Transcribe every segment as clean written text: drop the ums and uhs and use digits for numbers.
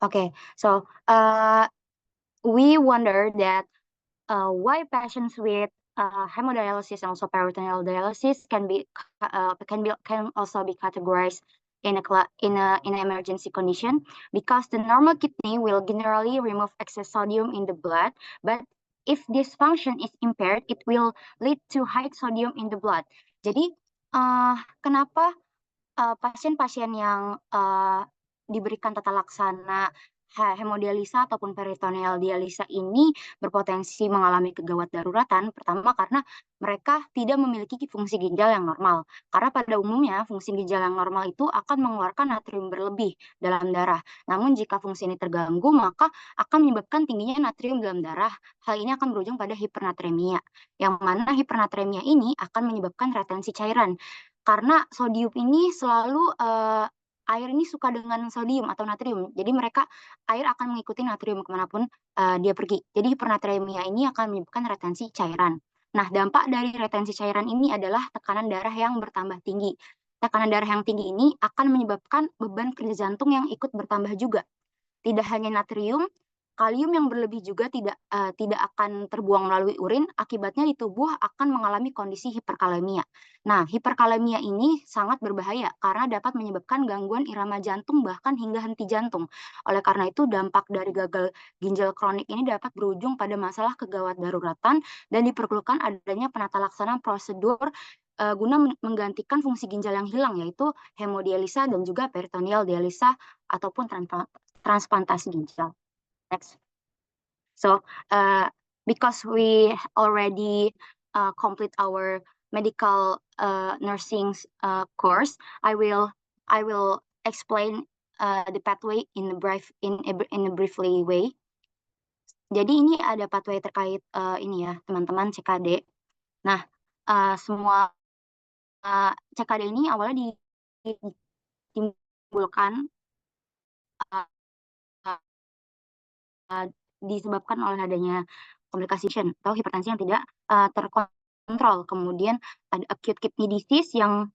Okay, so we wonder that why patients with hemodialysis and also peritoneal dialysis can also be categorized in an emergency condition, because the normal kidney will generally remove excess sodium in the blood, but if this function is impaired, it will lead to high sodium in the blood. Jadi kenapa pasien-pasien yang diberikan tata laksana hemodialisa ataupun peritoneal dialisa ini berpotensi mengalami kegawat daruratan? Pertama, karena mereka tidak memiliki fungsi ginjal yang normal. Karena pada umumnya fungsi ginjal yang normal itu akan mengeluarkan natrium berlebih dalam darah. Namun jika fungsi ini terganggu, maka akan menyebabkan tingginya natrium dalam darah. Hal ini akan berujung pada hipernatremia, yang mana hipernatremia ini akan menyebabkan retensi cairan. Karena sodium ini selalu air ini suka dengan sodium atau natrium. Jadi air akan mengikuti natrium kemanapun dia pergi. Jadi hipernatremia ini akan menyebabkan retensi cairan. Nah, dampak dari retensi cairan ini adalah tekanan darah yang bertambah tinggi. Tekanan darah yang tinggi ini akan menyebabkan beban kerja jantung yang ikut bertambah juga. Tidak hanya natrium, kalium yang berlebih juga tidak akan terbuang melalui urin, akibatnya di tubuh akan mengalami kondisi hiperkalemia. Nah, hiperkalemia ini sangat berbahaya karena dapat menyebabkan gangguan irama jantung bahkan hingga henti jantung. Oleh karena itu, dampak dari gagal ginjal kronik ini dapat berujung pada masalah kegawat daruratan dan diperlukan adanya penata laksanaan prosedur guna menggantikan fungsi ginjal yang hilang, yaitu hemodialisa dan juga peritoneal dialisa ataupun transplantasi ginjal. Next. So, because we already complete our medical nursing course, I will explain the pathway in a briefly way. Jadi ini ada pathway terkait ini ya, teman-teman, CKD. Nah, semua CKD ini awalnya ditimbulkan disebabkan oleh adanya komplikasi atau hipertensi yang tidak terkontrol. Kemudian ada acute kidney disease yang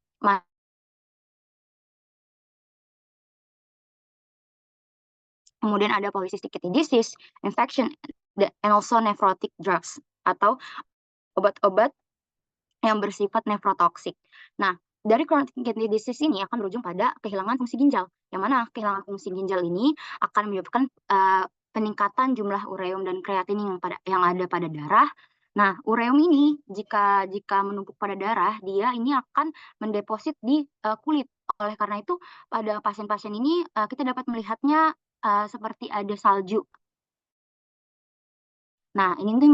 kemudian ada polycystic kidney disease, infection, and also nephrotic drugs atau obat-obat yang bersifat nefrotoksik. Nah, dari chronic kidney disease ini akan berujung pada kehilangan fungsi ginjal, yang mana kehilangan fungsi ginjal ini akan menyebabkan peningkatan jumlah ureum dan kreatin yang ada pada darah. Nah, ureum ini jika menumpuk pada darah, dia ini akan mendeposit di kulit. Oleh karena itu, pada pasien-pasien ini kita dapat melihatnya seperti ada salju. Nah, ini tuh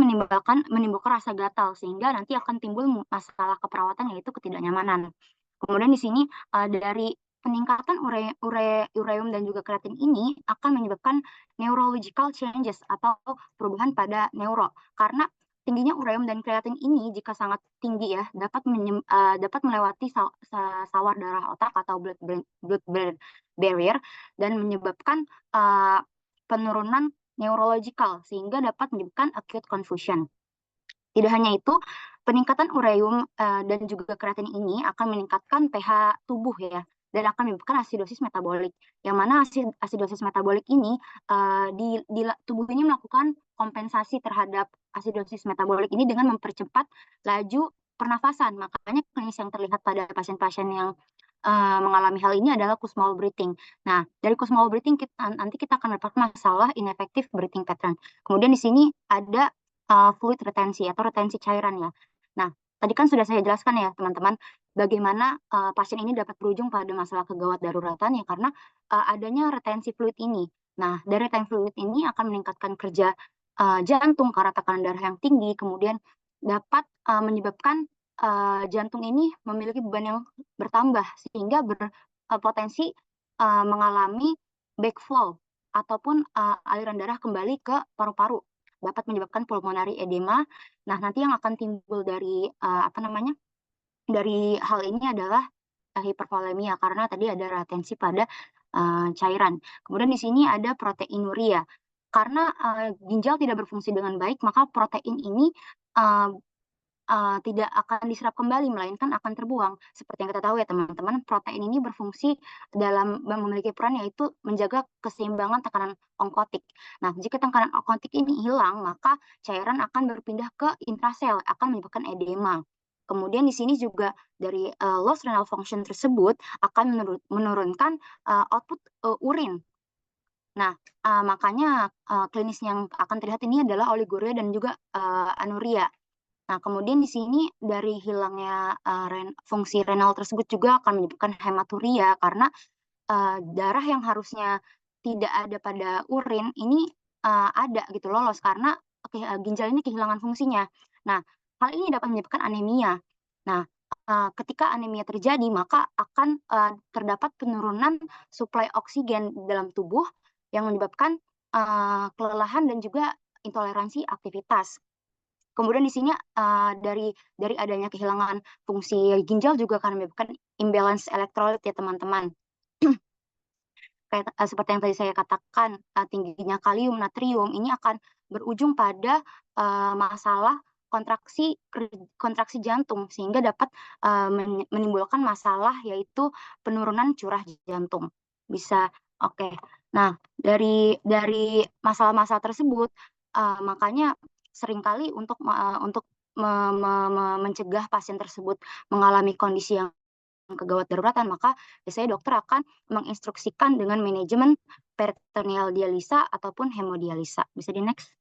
menimbulkan rasa gatal, sehingga nanti akan timbul masalah keperawatan, yaitu ketidaknyamanan. Kemudian di sini dari peningkatan ureum dan juga kreatin ini akan menyebabkan neurological changes atau perubahan pada neuro. Karena tingginya ureum dan kreatin ini jika sangat tinggi ya dapat melewati sawar darah otak atau blood barrier dan menyebabkan penurunan neurological sehingga dapat menyebabkan acute confusion. Tidak hanya itu, peningkatan ureum dan juga kreatin ini akan meningkatkan pH tubuh ya, dan akan menyebabkan asidosis metabolik. Yang mana asidosis metabolik ini di tubuh ini melakukan kompensasi terhadap asidosis metabolik ini dengan mempercepat laju pernafasan. Makanya klinis yang terlihat pada pasien-pasien yang mengalami hal ini adalah Kussmaul breathing. Nah, dari Kussmaul breathing nanti kita akan dapat masalah ineffective breathing pattern. Kemudian di sini ada fluid retensi atau retensi cairan ya. Nah, tadi kan sudah saya jelaskan ya teman-teman, bagaimana pasien ini dapat berujung pada masalah kegawat daruratan ya karena adanya retensi fluid ini. Nah, dari retensi fluid ini akan meningkatkan kerja jantung karena tekanan darah yang tinggi, kemudian dapat menyebabkan jantung ini memiliki beban yang bertambah sehingga berpotensi mengalami backflow ataupun aliran darah kembali ke paru-paru, dapat menyebabkan pulmonary edema. Nah, nanti yang akan timbul dari dari hal ini adalah hipervolemia karena tadi ada retensi pada cairan. Kemudian di sini ada proteinuria. Karena ginjal tidak berfungsi dengan baik, maka protein ini tidak akan diserap kembali, melainkan akan terbuang. Seperti yang kita tahu ya teman-teman, protein ini berfungsi dalam memiliki peran yaitu menjaga keseimbangan tekanan onkotik. Nah, jika tekanan onkotik ini hilang, maka cairan akan berpindah ke intrasel, akan menyebabkan edema. Kemudian di sini juga dari loss renal function tersebut akan menurunkan output urin. Nah, makanya klinis yang akan terlihat ini adalah oliguria dan juga anuria. Nah, kemudian di sini dari hilangnya fungsi renal tersebut juga akan menyebabkan hematuria karena darah yang harusnya tidak ada pada urin ini ada gitu lolos karena ginjal ini kehilangan fungsinya. Nah, hal ini dapat menyebabkan anemia. Nah, ketika anemia terjadi maka akan terdapat penurunan suplai oksigen dalam tubuh yang menyebabkan kelelahan dan juga intoleransi aktivitas. Kemudian di sini dari adanya kehilangan fungsi ginjal juga akan menyebabkan imbalance elektrolit ya teman-teman. Kayak seperti yang tadi saya katakan, tingginya kalium, natrium ini akan berujung pada masalah kontraksi jantung sehingga dapat menimbulkan masalah yaitu penurunan curah jantung. Bisa oke. Nah, dari masalah-masalah tersebut makanya seringkali untuk mencegah pasien tersebut mengalami kondisi yang kegawat daruratan, maka biasanya dokter akan menginstruksikan dengan manajemen peritoneal dialisa ataupun hemodialisa. Bisa di next?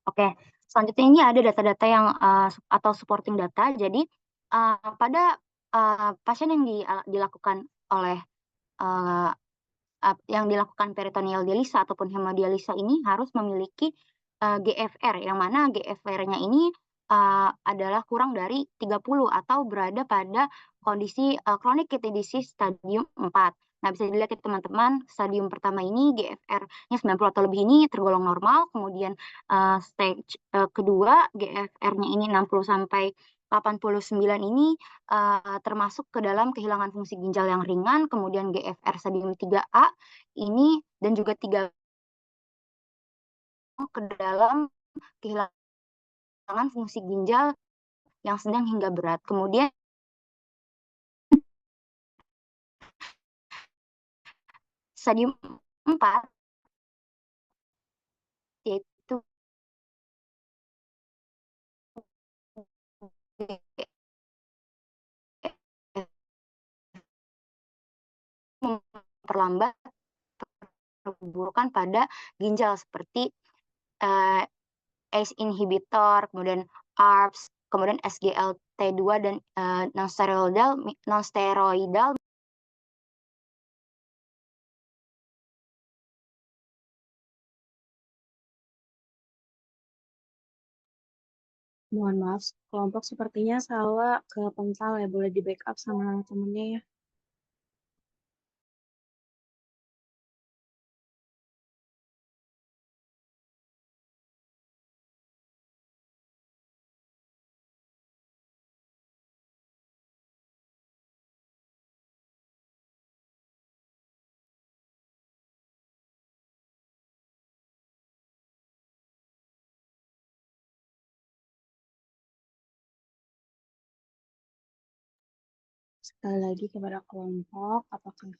Oke, selanjutnya ini ada data-data yang atau supporting data. Jadi pada pasien yang dilakukan oleh uh, yang dilakukan peritoneal dialisa ataupun hemodialisa ini harus memiliki GFR, yang mana GFR-nya ini adalah kurang dari 30 atau berada pada kondisi chronic kidney disease stadium 4. Nah, bisa dilihat ya teman-teman, stadium pertama ini GFR-nya 90 atau lebih ini tergolong normal, kemudian stage kedua GFR-nya ini 60 sampai 89 ini termasuk ke dalam kehilangan fungsi ginjal yang ringan, kemudian GFR stadium 3A ini dan juga 3 ke dalam kehilangan fungsi ginjal yang sedang hingga berat. Kemudian stadium 4 yaitu memperlambat perburukan pada ginjal seperti ACE inhibitor, kemudian ARBs, kemudian SGLT2 dan non-steroidal. Mohon maaf, kelompok sepertinya salah ke pental ya, boleh di backup sama temennya ya. Sekali lagi kepada kelompok, apakah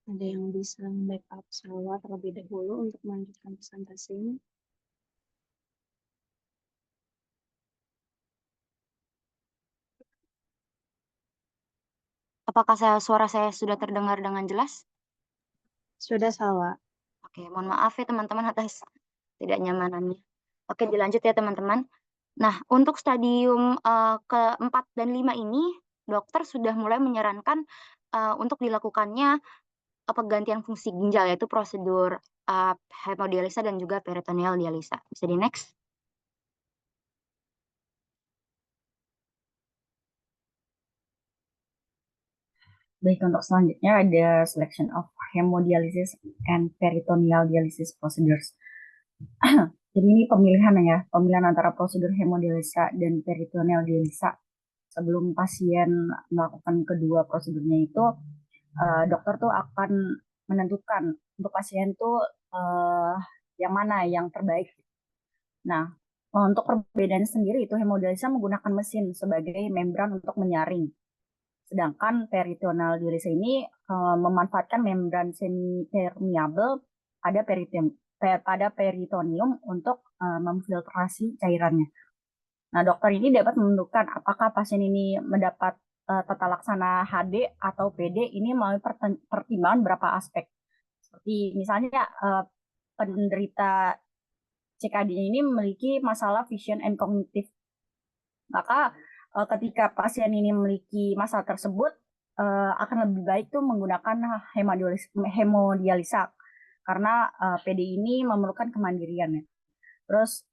ada yang bisa backup Salwa terlebih dahulu untuk melanjutkan presentasi ini? Apakah suara saya sudah terdengar dengan jelas? Sudah, Salwa. Oke, mohon maaf ya teman-teman atas tidak nyamanannya. Oke, dilanjut ya teman-teman. Nah, untuk stadium keempat dan 5 ini, dokter sudah mulai menyarankan untuk dilakukannya penggantian fungsi ginjal, yaitu prosedur hemodialisa dan juga peritoneal dialisa. Bisa di next? Baik, untuk selanjutnya ada selection of hemodialysis and peritoneal dialysis procedures. Jadi ini pemilihan antara prosedur hemodialisa dan peritoneal dialisa sebelum pasien melakukan kedua prosedurnya itu, dokter tuh akan menentukan untuk pasien tuh yang mana yang terbaik. Nah, untuk perbedaannya sendiri itu hemodialisa menggunakan mesin sebagai membran untuk menyaring. Sedangkan peritoneal dialisa ini memanfaatkan membran semi permeable pada peritoneum untuk memfiltrasi cairannya. Nah, dokter ini dapat menentukan apakah pasien ini mendapat tata laksana HD atau PD ini melalui pertimbangan beberapa aspek. Seperti misalnya penderita CKD ini memiliki masalah vision and cognitive. Maka ketika pasien ini memiliki masalah tersebut, akan lebih baik tuh menggunakan hemodialisa karena PD ini memerlukan kemandirian ya. Terus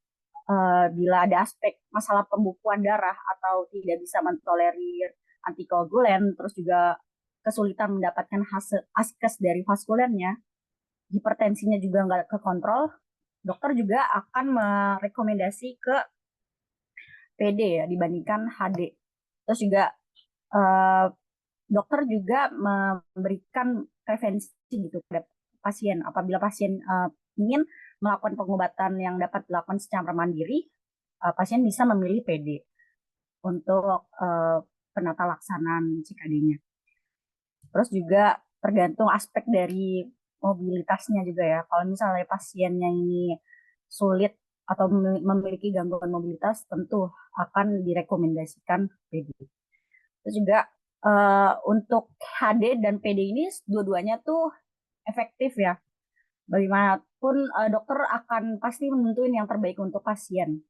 bila ada aspek masalah pembukuan darah atau tidak bisa mentolerir antikoagulen, terus juga kesulitan mendapatkan askes dari vaskulernya, hipertensinya juga nggak kekontrol, dokter juga akan merekomendasi ke PD ya dibandingkan HD. Terus juga dokter juga memberikan prevensi gitu pada pasien. Apabila pasien ingin melakukan pengobatan yang dapat dilakukan secara mandiri, pasien bisa memilih PD untuk penata laksanaan CKD-nya. Terus juga tergantung aspek dari mobilitasnya juga ya. Kalau misalnya pasiennya ini sulit atau memiliki gangguan mobilitas, tentu akan direkomendasikan PD. Terus juga untuk HD dan PD ini dua-duanya tuh efektif ya. Bagaimanapun dokter akan pasti menentuin yang terbaik untuk pasien.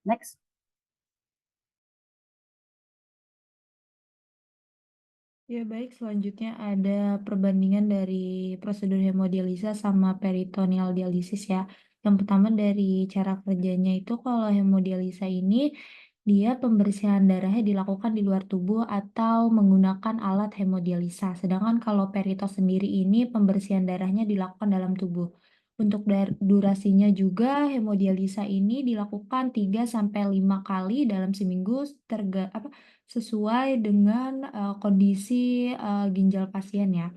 Next. Ya baik, selanjutnya ada perbandingan dari prosedur hemodialisa sama peritoneal dialisis ya. Yang pertama dari cara kerjanya itu kalau hemodialisa ini dia pembersihan darahnya dilakukan di luar tubuh atau menggunakan alat hemodialisa. Sedangkan kalau perito sendiri ini pembersihan darahnya dilakukan dalam tubuh. Untuk durasinya juga hemodialisa ini dilakukan 3-5 kali dalam seminggu sesuai dengan kondisi ginjal pasien ya.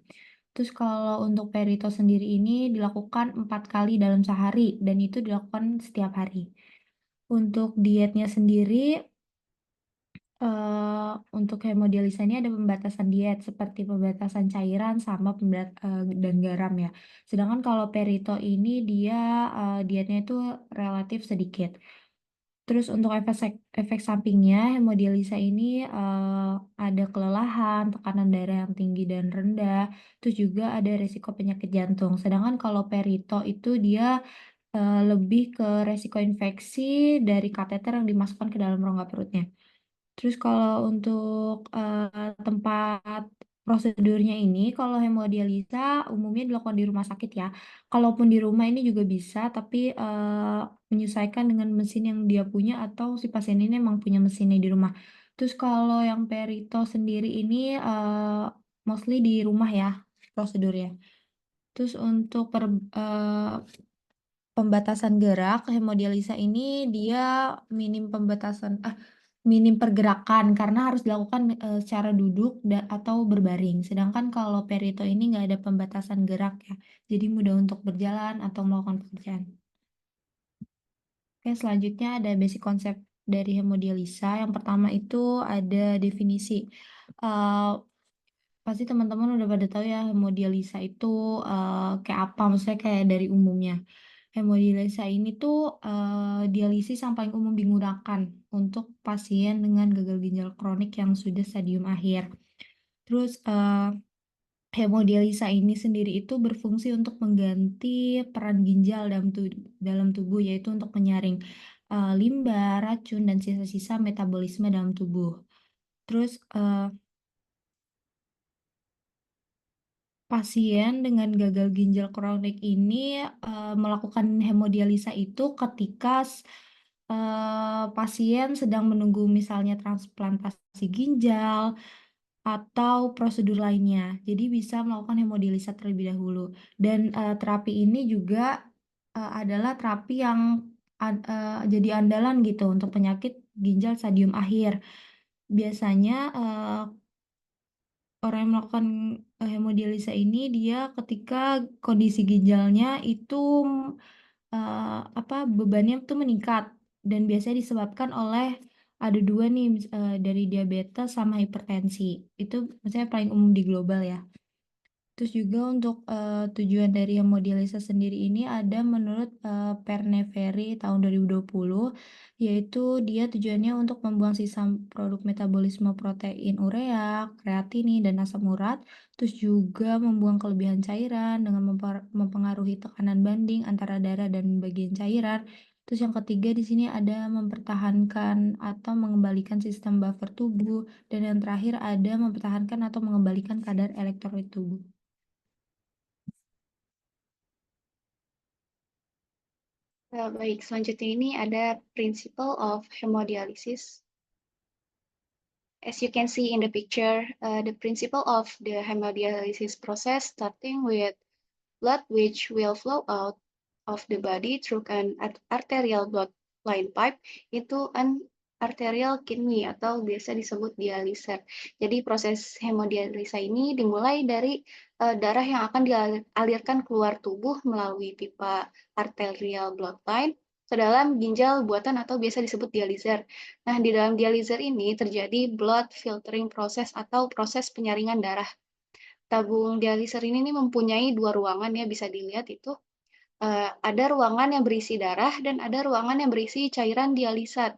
Terus kalau untuk perito sendiri ini dilakukan 4 kali dalam sehari dan itu dilakukan setiap hari. Untuk dietnya sendiri untuk hemodialisa ini ada pembatasan diet seperti pembatasan cairan sama dan garam ya. Sedangkan kalau perito ini dia dietnya itu relatif sedikit. Terus untuk efek sampingnya hemodialisa ini ada kelelahan, tekanan darah yang tinggi dan rendah, terus juga ada resiko penyakit jantung. Sedangkan kalau perito itu dia lebih ke resiko infeksi dari kateter yang dimasukkan ke dalam rongga perutnya. Terus kalau untuk tempat prosedurnya ini, kalau hemodialisa umumnya dilakukan di rumah sakit ya. Kalaupun di rumah ini juga bisa, tapi menyesuaikan dengan mesin yang dia punya atau si pasien ini memang punya mesinnya di rumah. Terus kalau yang perito sendiri ini mostly di rumah ya prosedurnya. Terus untuk pembatasan gerak hemodialisa ini dia minim pergerakan karena harus dilakukan secara duduk atau berbaring. Sedangkan kalau perito ini nggak ada pembatasan gerak ya, jadi mudah untuk berjalan atau melakukan pekerjaan. Oke, selanjutnya ada basic konsep dari hemodialisa. Yang pertama itu ada definisi. Pasti teman-teman udah pada tahu ya hemodialisa itu kayak apa, maksudnya kayak dari umumnya. Hemodialisa ini tuh dialisis yang paling umum digunakan untuk pasien dengan gagal ginjal kronik yang sudah stadium akhir. Terus hemodialisa ini sendiri itu berfungsi untuk mengganti peran ginjal dalam tubuh yaitu untuk menyaring limbah, racun, dan sisa-sisa metabolisme dalam tubuh. Terus pasien dengan gagal ginjal kronik ini melakukan hemodialisa itu ketika pasien sedang menunggu misalnya transplantasi ginjal atau prosedur lainnya. Jadi bisa melakukan hemodialisa terlebih dahulu. Dan terapi ini juga adalah terapi yang jadi andalan gitu untuk penyakit ginjal stadium akhir. Biasanya orang yang melakukan hemodialisa ini dia ketika kondisi ginjalnya itu bebannya tuh meningkat dan biasanya disebabkan oleh ada dua nih dari diabetes sama hipertensi. Itu maksudnya paling umum di global ya. Terus juga untuk tujuan dari hemodialisa sendiri ini ada menurut Perneveri tahun 2020, yaitu dia tujuannya untuk membuang sisa produk metabolisme protein urea, kreatinin, dan asam urat, terus juga membuang kelebihan cairan dengan mempengaruhi tekanan banding antara darah dan bagian cairan. Terus yang ketiga di sini ada mempertahankan atau mengembalikan sistem buffer tubuh, dan yang terakhir ada mempertahankan atau mengembalikan kadar elektrolit tubuh. Baik, selanjutnya ini ada principle of hemodialysis. As you can see in the picture, the principle of the hemodialysis process starting with blood which will flow out of the body through an arterial bloodline pipe into an arterial kidney atau biasa disebut dialiser. Jadi proses hemodialisa ini dimulai dari darah yang akan dialirkan keluar tubuh melalui pipa arterial bloodline ke dalam ginjal buatan atau biasa disebut dialiser. Nah, di dalam dialiser ini terjadi blood filtering process atau proses penyaringan darah. Tabung dialiser ini mempunyai dua ruangan ya, bisa dilihat itu. Ada ruangan yang berisi darah dan ada ruangan yang berisi cairan dialisat.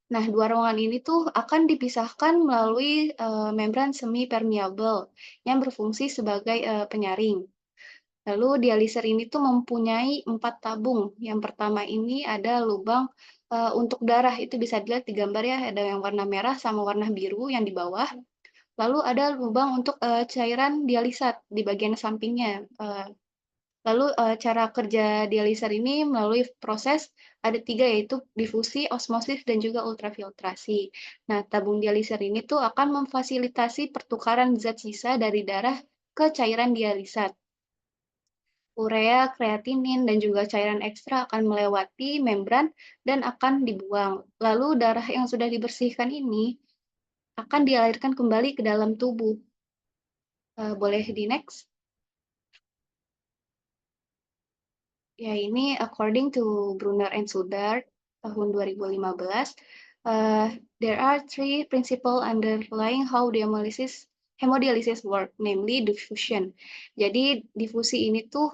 Nah, dua ruangan ini tuh akan dipisahkan melalui membran semi permeable yang berfungsi sebagai penyaring. Lalu dialiser ini tuh mempunyai 4 tabung. Yang pertama ini ada lubang untuk darah, itu bisa dilihat di gambar ya, ada yang warna merah sama warna biru yang di bawah. Lalu ada lubang untuk cairan dialisat di bagian sampingnya. Lalu cara kerja dialiser ini melalui proses ada 3, yaitu difusi, osmosis, dan juga ultrafiltrasi. Nah, tabung dialiser ini tuh akan memfasilitasi pertukaran zat sisa dari darah ke cairan dialisat. Urea, kreatinin, dan juga cairan ekstra akan melewati membran dan akan dibuang. Lalu darah yang sudah dibersihkan ini akan dialirkan kembali ke dalam tubuh. Boleh di next? Ya, ini according to Brunner and Sudar tahun 2015, there are 3 principles underlying how the hemodialysis work, namely diffusion. Jadi difusi ini tuh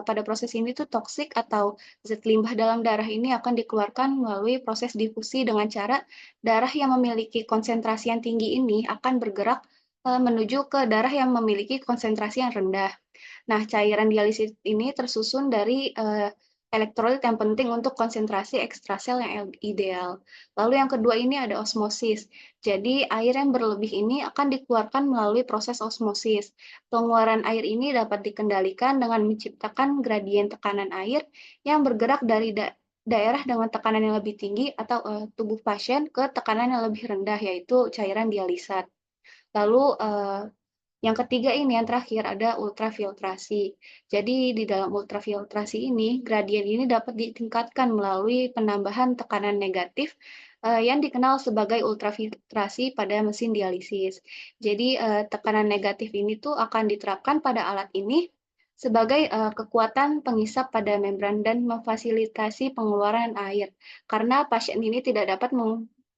pada proses ini tuh toksik atau zat limbah dalam darah ini akan dikeluarkan melalui proses difusi dengan cara darah yang memiliki konsentrasi yang tinggi ini akan bergerak menuju ke darah yang memiliki konsentrasi yang rendah. Nah, cairan dialisis ini tersusun dari elektrolit yang penting untuk konsentrasi ekstrasel yang ideal. Lalu yang kedua ini ada osmosis. Jadi air yang berlebih ini akan dikeluarkan melalui proses osmosis. Pengeluaran air ini dapat dikendalikan dengan menciptakan gradien tekanan air yang bergerak dari daerah dengan tekanan yang lebih tinggi atau tubuh pasien ke tekanan yang lebih rendah, yaitu cairan dialisat. Lalu yang ketiga ini, yang terakhir, ada ultrafiltrasi. Jadi di dalam ultrafiltrasi ini, gradien ini dapat ditingkatkan melalui penambahan tekanan negatif yang dikenal sebagai ultrafiltrasi pada mesin dialisis. Jadi tekanan negatif ini tuh akan diterapkan pada alat ini sebagai kekuatan pengisap pada membran dan memfasilitasi pengeluaran air, karena pasien ini tidak dapat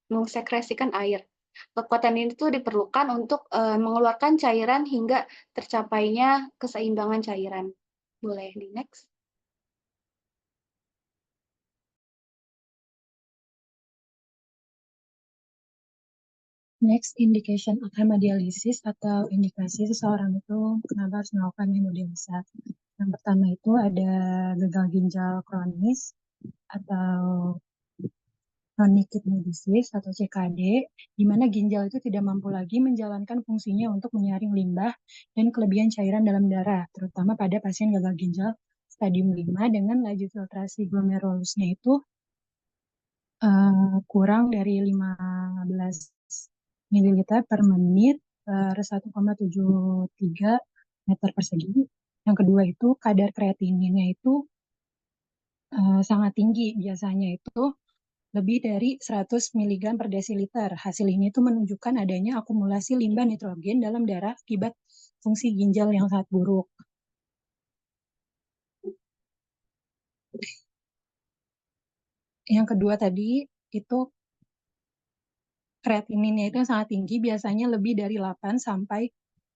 mengsekresikan air. Kekuatan ini tuh diperlukan untuk mengeluarkan cairan hingga tercapainya keseimbangan cairan. Boleh di next? Next, indication of hemodialysis atau indikasi seseorang itu kenapa harus melakukan hemodialisa. Yang pertama itu ada gagal ginjal kronis atau chronic kidney disease atau CKD, di mana ginjal itu tidak mampu lagi menjalankan fungsinya untuk menyaring limbah dan kelebihan cairan dalam darah, terutama pada pasien gagal ginjal stadium 5 dengan laju filtrasi glomerulusnya itu kurang dari 15 ml per menit per 1,73 meter persegi. Yang kedua itu kadar kreatininnya itu sangat tinggi, biasanya itu lebih dari 100 mg per desiliter. Hasil ini tuh menunjukkan adanya akumulasi limbah nitrogen dalam darah akibat fungsi ginjal yang sangat buruk. Yang kedua tadi itu kreatininnya itu yang sangat tinggi, biasanya lebih dari 8 sampai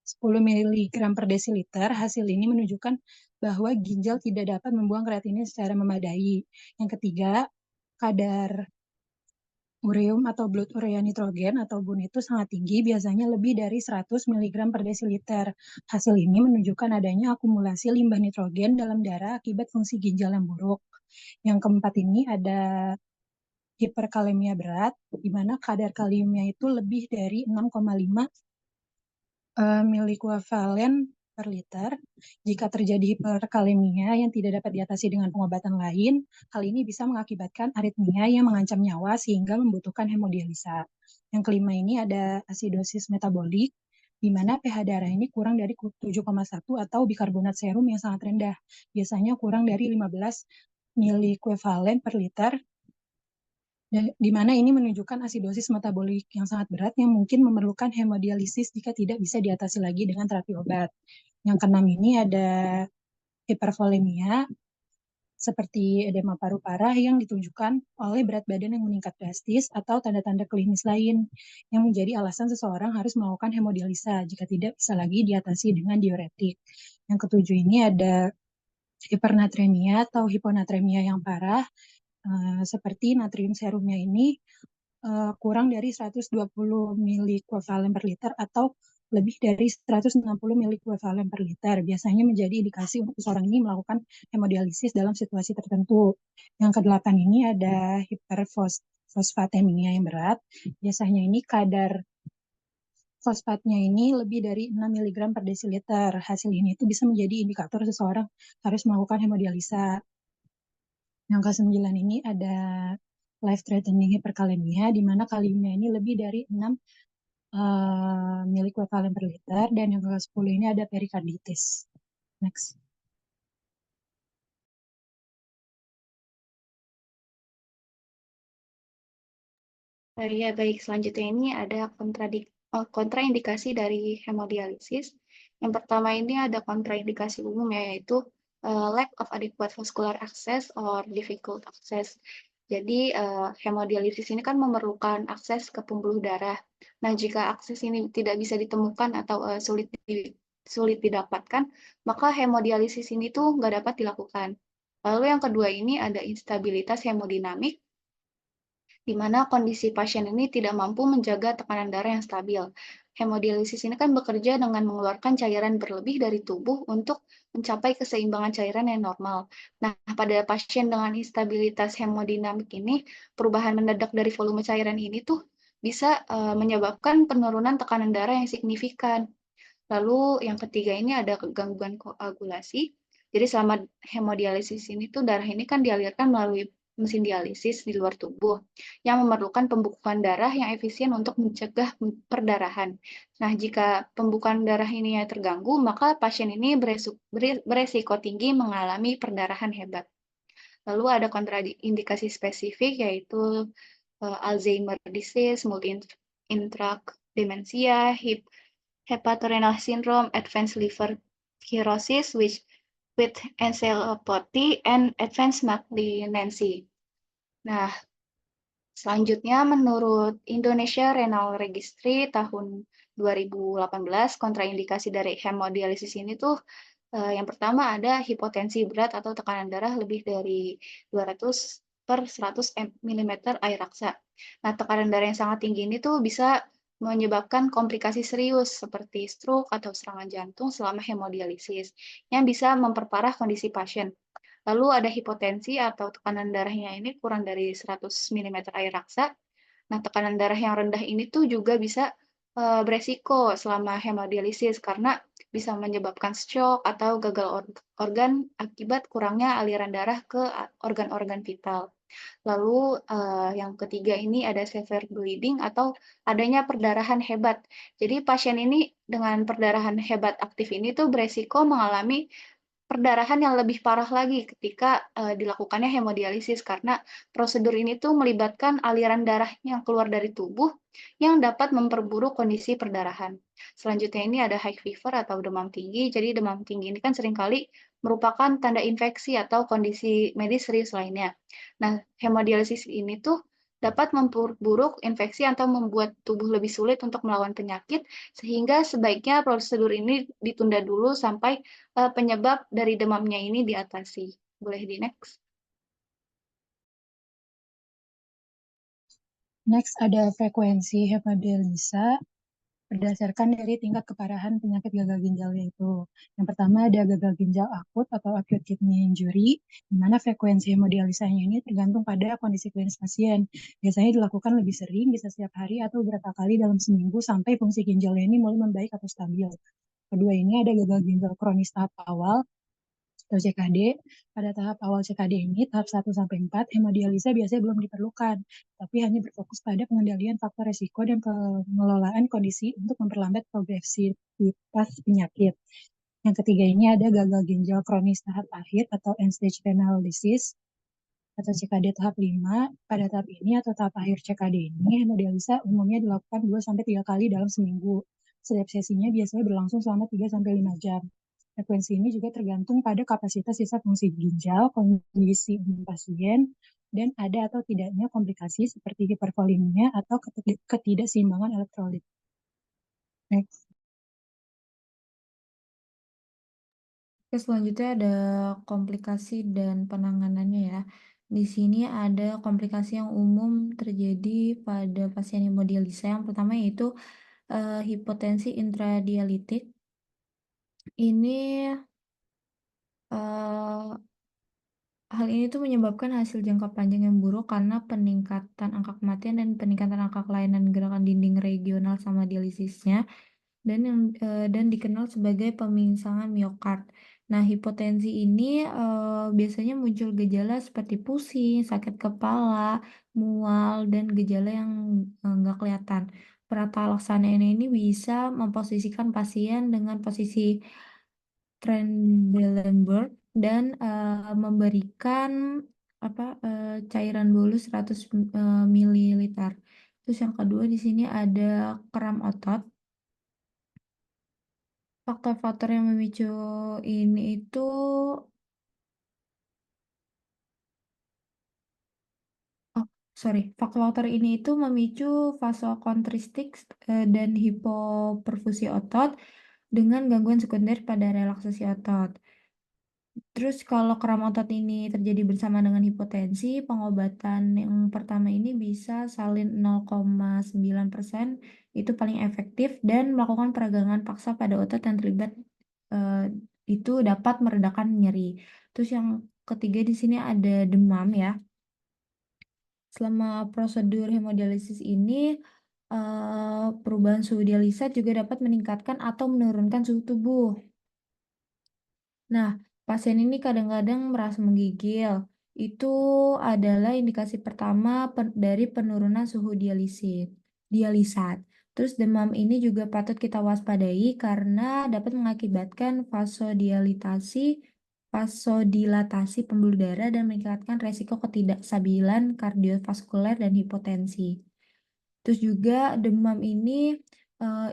10 mg per desiliter. Hasil ini menunjukkan bahwa ginjal tidak dapat membuang kreatinin secara memadai. Yang ketiga, kadar ureum atau blood urea nitrogen atau BUN itu sangat tinggi, biasanya lebih dari 100 mg per desiliter. Hasil ini menunjukkan adanya akumulasi limbah nitrogen dalam darah akibat fungsi ginjal yang buruk. Yang keempat ini ada hiperkalemia berat, di mana kadar kaliumnya itu lebih dari 6,5 milikuivalen per liter. Jika terjadi hiperkalemia yang tidak dapat diatasi dengan pengobatan lain, hal ini bisa mengakibatkan aritmia yang mengancam nyawa sehingga membutuhkan hemodialisa. Yang kelima ini ada asidosis metabolik, di mana pH darah ini kurang dari 7,1 atau bikarbonat serum yang sangat rendah, biasanya kurang dari 15 milikuivalen per liter, di mana ini menunjukkan asidosis metabolik yang sangat berat yang mungkin memerlukan hemodialisis jika tidak bisa diatasi lagi dengan terapi obat. Yang keenam ini ada hipervolemia, seperti edema paru parah yang ditunjukkan oleh berat badan yang meningkat drastis atau tanda-tanda klinis lain yang menjadi alasan seseorang harus melakukan hemodialisa jika tidak bisa lagi diatasi dengan diuretik. Yang ketujuh ini ada hipernatremia atau hiponatremia yang parah, seperti natrium serumnya ini kurang dari 120 milikuivalen per liter atau lebih dari 160 milikuivalen per liter. Biasanya menjadi indikasi untuk seseorang ini melakukan hemodialisis dalam situasi tertentu. Yang kedelapan ini ada hiperfosfatemia yang berat. Biasanya ini kadar fosfatnya ini lebih dari 6 mg per desiliter. Hasil ini itu bisa menjadi indikator seseorang harus melakukan hemodialisa. Yang ke-9 ini ada life-threatening hyperkalemia, di mana kaliumnya ini lebih dari 6 milikuivalen per liter, dan yang ke-10 ini ada perikarditis. Next. Ya, baik. Selanjutnya ini ada kontraindikasi dari hemodialisis. Yang pertama ini ada kontraindikasi umum, yaitu lack of adequate vascular access or difficult access. Jadi hemodialisis ini kan memerlukan akses ke pembuluh darah. Nah, jika akses ini tidak bisa ditemukan atau sulit didapatkan, maka hemodialisis ini tuh nggak dapat dilakukan. Lalu yang kedua ini ada instabilitas hemodinamik, di mana kondisi pasien ini tidak mampu menjaga tekanan darah yang stabil. Hemodialisis ini kan bekerja dengan mengeluarkan cairan berlebih dari tubuh untuk mencapai keseimbangan cairan yang normal. Nah, pada pasien dengan instabilitas hemodinamik ini, perubahan mendadak dari volume cairan ini tuh bisa menyebabkan penurunan tekanan darah yang signifikan. Lalu yang ketiga ini ada gangguan koagulasi. Jadi selama hemodialisis ini tuh darah ini kan dialirkan melalui mesin dialisis di luar tubuh yang memerlukan pembukuan darah yang efisien untuk mencegah perdarahan. Nah, jika pembukuan darah ini terganggu, maka pasien ini beresiko tinggi mengalami perdarahan hebat. Lalu ada kontraindikasi spesifik, yaitu Alzheimer disease, multi-intract dementia, hepatorenal syndrome, advanced liver cirrhosis with encephalopathy, and advanced malignancy. Nah, selanjutnya menurut Indonesia Renal Registry tahun 2018, kontraindikasi dari hemodialisis ini tuh yang pertama ada hipotensi berat atau tekanan darah lebih dari 200 per 100 mm air raksa. Nah, tekanan darah yang sangat tinggi ini tuh bisa menyebabkan komplikasi serius seperti stroke atau serangan jantung selama hemodialisis yang bisa memperparah kondisi pasien. Lalu ada hipotensi atau tekanan darahnya ini kurang dari 100 mm air raksa. Nah, tekanan darah yang rendah ini tuh juga bisa beresiko selama hemodialisis karena bisa menyebabkan shock atau gagal organ akibat kurangnya aliran darah ke organ-organ vital. Lalu yang ketiga ini ada severe bleeding atau adanya perdarahan hebat. Jadi pasien ini dengan perdarahan hebat aktif ini tuh beresiko mengalami perdarahan yang lebih parah lagi ketika dilakukannya hemodialisis karena prosedur ini tuh melibatkan aliran darah yang keluar dari tubuh yang dapat memperburuk kondisi perdarahan. Selanjutnya ini ada high fever atau demam tinggi. Jadi demam tinggi ini kan seringkali merupakan tanda infeksi atau kondisi medis serius lainnya. Nah, hemodialisis ini tuh dapat memperburuk infeksi atau membuat tubuh lebih sulit untuk melawan penyakit, sehingga sebaiknya prosedur ini ditunda dulu sampai penyebab dari demamnya ini diatasi. Boleh di next? Next ada frekuensi hemodialisa berdasarkan dari tingkat keparahan penyakit gagal ginjal yaitu. Yang pertama ada gagal ginjal akut atau acute kidney injury, di mana frekuensi hemodialisanya ini tergantung pada kondisi klinis pasien. Biasanya dilakukan lebih sering, bisa setiap hari atau beberapa kali dalam seminggu sampai fungsi ginjalnya ini mulai membaik atau stabil. Kedua ini ada gagal ginjal kronis tahap awal atau CKD. Pada tahap awal CKD ini, tahap 1-4, hemodialisa biasanya belum diperlukan, tapi hanya berfokus pada pengendalian faktor resiko dan pengelolaan kondisi untuk memperlambat progresivitas penyakit. Yang ketiga ini ada gagal ginjal kronis tahap akhir atau end-stage renal disease atau CKD tahap 5. Pada tahap ini atau tahap akhir CKD ini, hemodialisa umumnya dilakukan 2-3 kali dalam seminggu. Setiap sesinya biasanya berlangsung selama 3-5 jam. Frekuensi ini juga tergantung pada kapasitas sisa fungsi ginjal, kondisi pasien, dan ada atau tidaknya komplikasi seperti hipervolemia atau ketidakseimbangan elektrolit. Next. Oke, selanjutnya ada komplikasi dan penanganannya ya. Di sini ada komplikasi yang umum terjadi pada pasien hemodialisa. Yang pertama yaitu hipotensi intradialitik. Ini hal ini tuh menyebabkan hasil jangka panjang yang buruk karena peningkatan angka kematian dan peningkatan angka kelainan gerakan dinding regional sama dialisisnya dan dikenal sebagai pemingsangan miokard. Nah, hipotensi ini biasanya muncul gejala seperti pusing, sakit kepala, mual, dan gejala yang nggak kelihatan. Penata laksana ini bisa memposisikan pasien dengan posisi Trendelenburg dan memberikan cairan bolus 100 mililiter. Terus yang kedua di sini ada kram otot. Faktor-faktor yang memicu ini itu faktor-faktor ini itu memicu vasokontristik dan hipoperfusi otot dengan gangguan sekunder pada relaksasi otot. Terus kalau kram otot ini terjadi bersama dengan hipotensi, pengobatan yang pertama ini bisa salin 0,9% itu paling efektif dan melakukan peragangan paksa pada otot yang terlibat itu dapat meredakan nyeri. Terus yang ketiga di sini ada demam ya. Selama prosedur hemodialisis ini perubahan suhu dialisa juga dapat meningkatkan atau menurunkan suhu tubuh. Nah, pasien ini kadang-kadang merasa menggigil. Itu adalah indikasi pertama dari penurunan suhu dialisat. Terus demam ini juga patut kita waspadai karena dapat mengakibatkan vasodilatasi pembuluh darah dan meningkatkan resiko ketidakstabilan kardiovaskuler dan hipotensi. Terus juga demam ini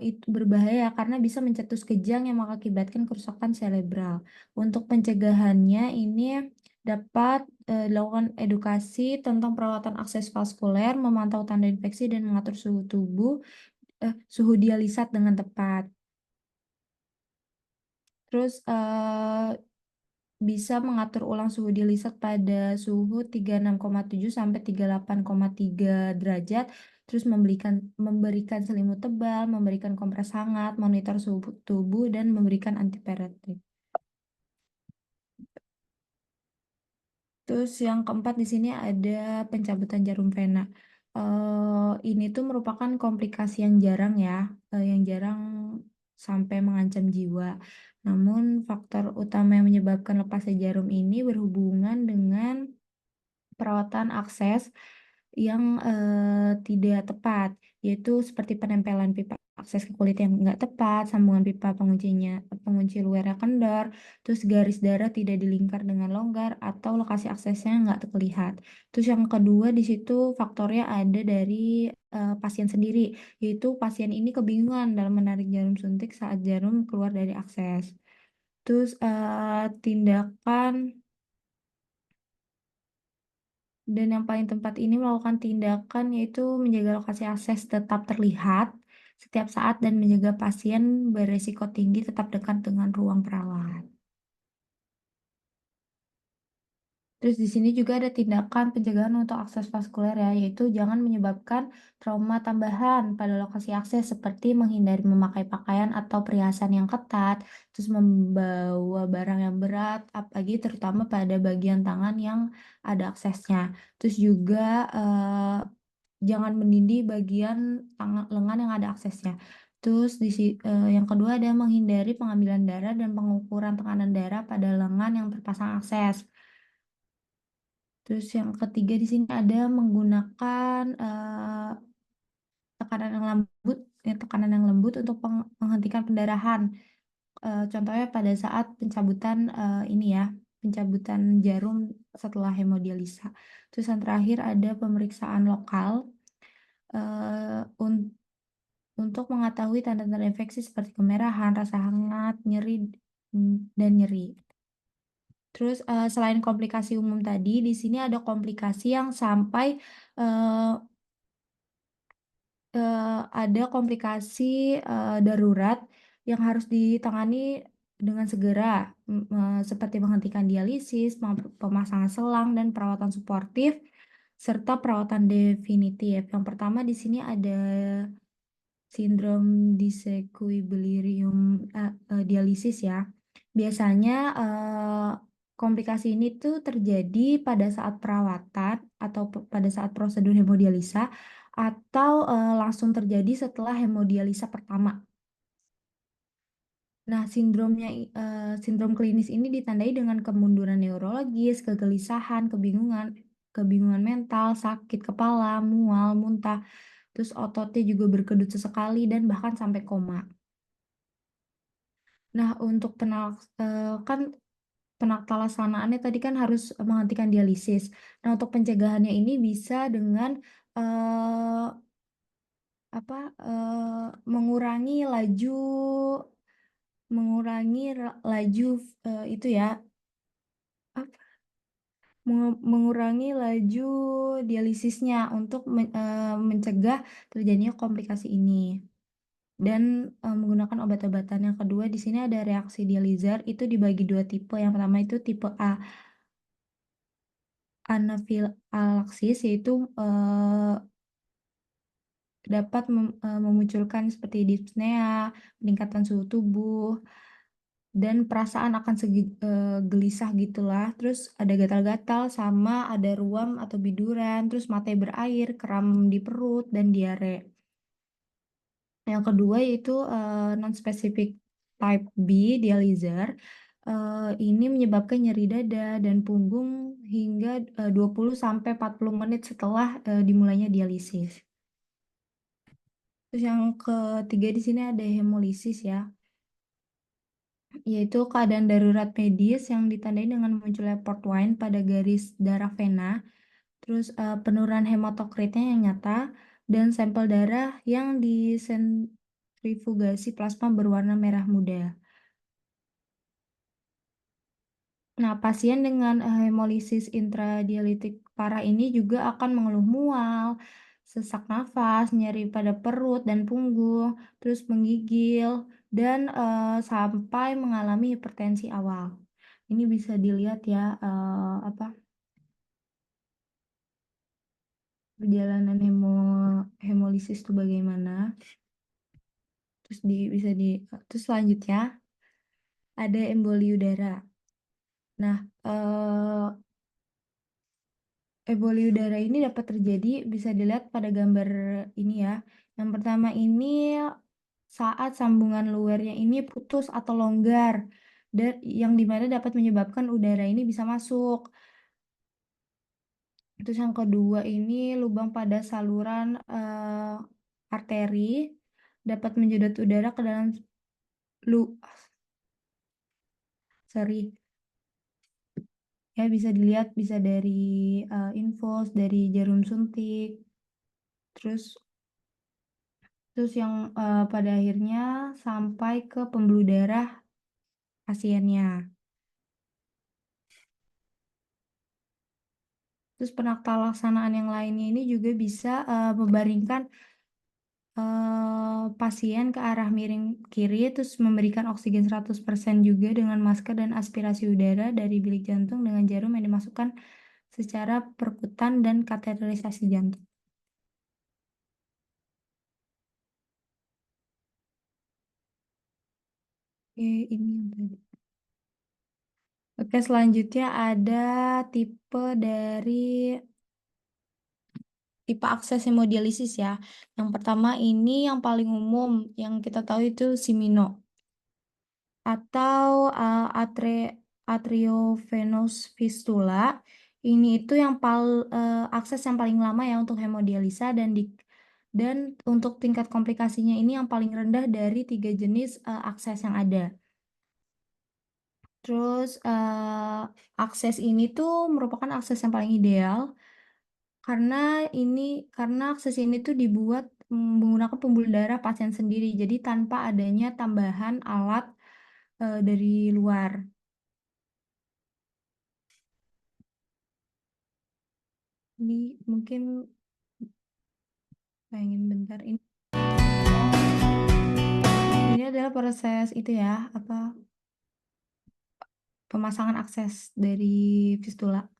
itu berbahaya karena bisa mencetus kejang yang mengakibatkan kerusakan cerebral. Untuk pencegahannya ini dapat dilakukan edukasi tentang perawatan akses vaskuler, memantau tanda infeksi dan mengatur suhu dialisat dengan tepat. Terus bisa mengatur ulang suhu dialisat pada suhu 36,7 sampai 38,3 derajat. Terus memberikan selimut tebal, memberikan kompres hangat, monitor suhu tubuh, dan memberikan antipiretik. Terus yang keempat di sini ada pencabutan jarum vena. Ini tuh merupakan komplikasi yang jarang ya, yang jarang sampai mengancam jiwa. Namun faktor utama yang menyebabkan lepasnya jarum ini berhubungan dengan perawatan akses yang tidak tepat, yaitu seperti penempelan pipa akses ke kulit yang nggak tepat, sambungan pipa pengunci luarnya kendor, terus garis darah tidak dilingkar dengan longgar, atau lokasi aksesnya nggak terlihat. Terus yang kedua di situ faktornya ada dari pasien sendiri, yaitu pasien ini kebingungan dalam menarik jarum suntik saat jarum keluar dari akses. Terus tindakan dan yang paling tepat ini melakukan tindakan yaitu menjaga lokasi akses tetap terlihat setiap saat dan menjaga pasien beresiko tinggi tetap dekat dengan ruang perawat. Terus di sini juga ada tindakan pencegahan untuk akses vaskuler ya, yaitu jangan menyebabkan trauma tambahan pada lokasi akses seperti menghindari memakai pakaian atau perhiasan yang ketat, terus membawa barang yang berat, apalagi terutama pada bagian tangan yang ada aksesnya. Terus juga jangan menindih bagian tangan lengan yang ada aksesnya. Terus yang kedua ada menghindari pengambilan darah dan pengukuran tekanan darah pada lengan yang terpasang akses. Terus yang ketiga di sini ada menggunakan tekanan yang lembut untuk menghentikan pendarahan. Contohnya pada saat pencabutan pencabutan jarum setelah hemodialisa. Terus yang terakhir ada pemeriksaan lokal untuk mengetahui tanda-tanda infeksi seperti kemerahan, rasa hangat, nyeri, dan nyeri. Terus selain komplikasi umum tadi, di sini ada komplikasi yang sampai ada komplikasi darurat yang harus ditangani dengan segera, seperti menghentikan dialisis, pemasangan selang, dan perawatan suportif, serta perawatan definitif. Yang pertama di sini ada sindrom disequilibrium dialisis ya. Biasanya komplikasi ini tuh terjadi pada saat perawatan atau pada saat prosedur hemodialisa atau langsung terjadi setelah hemodialisa pertama. Nah, sindrom klinis ini ditandai dengan kemunduran neurologis, kegelisahan, kebingungan mental, sakit kepala, mual, muntah, terus ototnya juga berkedut sesekali dan bahkan sampai koma. Nah, untuk penaktalsanaannya tadi kan harus menghentikan dialisis. Nah, untuk pencegahannya ini bisa dengan mengurangi laju dialisisnya untuk mencegah terjadinya komplikasi ini. Dan menggunakan obat-obatan. Yang kedua di sini ada reaksi dializer, itu dibagi dua tipe. Yang pertama itu tipe A, anafilaksis, yaitu dapat memunculkan seperti dyspnea, peningkatan suhu tubuh, dan perasaan akan gelisah gitulah. Terus ada gatal-gatal, sama ada ruam atau biduran, terus mata berair, kram di perut, dan diare. Yang kedua yaitu non-specific type B dializer. Ini menyebabkan nyeri dada dan punggung hingga 20-40 menit setelah dimulainya dialisis. Terus yang ketiga di sini ada hemolisis ya, yaitu keadaan darurat medis yang ditandai dengan munculnya port wine pada garis darah vena, terus penurunan hematokritnya yang nyata, dan sampel darah yang disentrifugasi plasma berwarna merah muda. Nah, pasien dengan hemolisis intradialitik parah ini juga akan mengeluh mual, sesak nafas, nyeri pada perut dan punggung, terus menggigil, dan sampai mengalami hipertensi awal. Ini bisa dilihat ya perjalanan hemolisis itu bagaimana. Terus terus selanjutnya ada emboli udara. Nah, emboli udara ini dapat terjadi, bisa dilihat pada gambar ini ya. Yang pertama ini saat sambungan luarnya ini putus atau longgar, dan yang dimana dapat menyebabkan udara ini bisa masuk. Terus yang kedua ini lubang pada saluran arteri dapat menjedot udara ke dalam sorry. Ya, bisa dilihat bisa dari infus, dari jarum suntik, terus yang pada akhirnya sampai ke pembuluh darah pasiennya. Terus penata laksanaan yang lainnya ini juga bisa membaringkan pasien ke arah miring kiri, terus memberikan oksigen 100% juga dengan masker dan aspirasi udara dari bilik jantung dengan jarum yang dimasukkan secara perkutan dan kateterisasi jantung. Oke, ini yang tadi. Oke, selanjutnya ada tipe akses hemodialisis ya. Yang pertama ini yang paling umum yang kita tahu itu Simino atau atriovenous fistula. Ini itu yang akses yang paling lama ya untuk hemodialisa dan untuk tingkat komplikasinya ini yang paling rendah dari 3 jenis akses yang ada. Terus akses ini tuh merupakan akses yang paling ideal karena akses ini tuh dibuat menggunakan pembuluh darah pasien sendiri, jadi tanpa adanya tambahan alat dari luar. Ini mungkin bayangin bentar ini. Ini adalah proses itu ya, pemasangan akses dari fistula.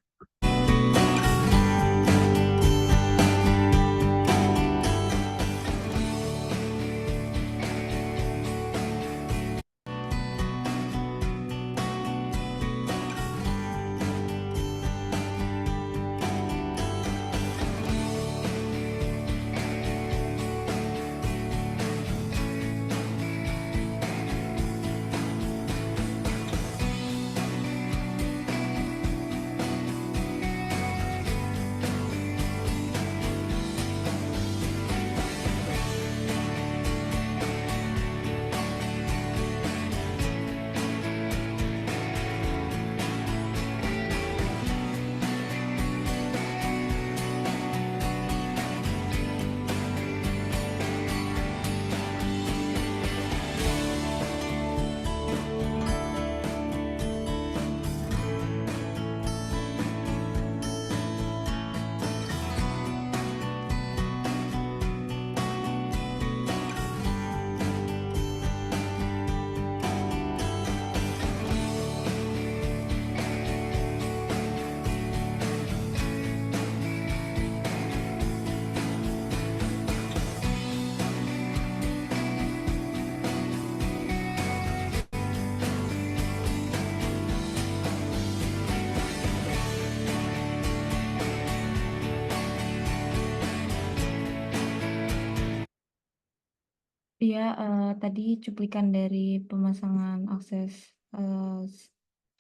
Iya, tadi cuplikan dari pemasangan akses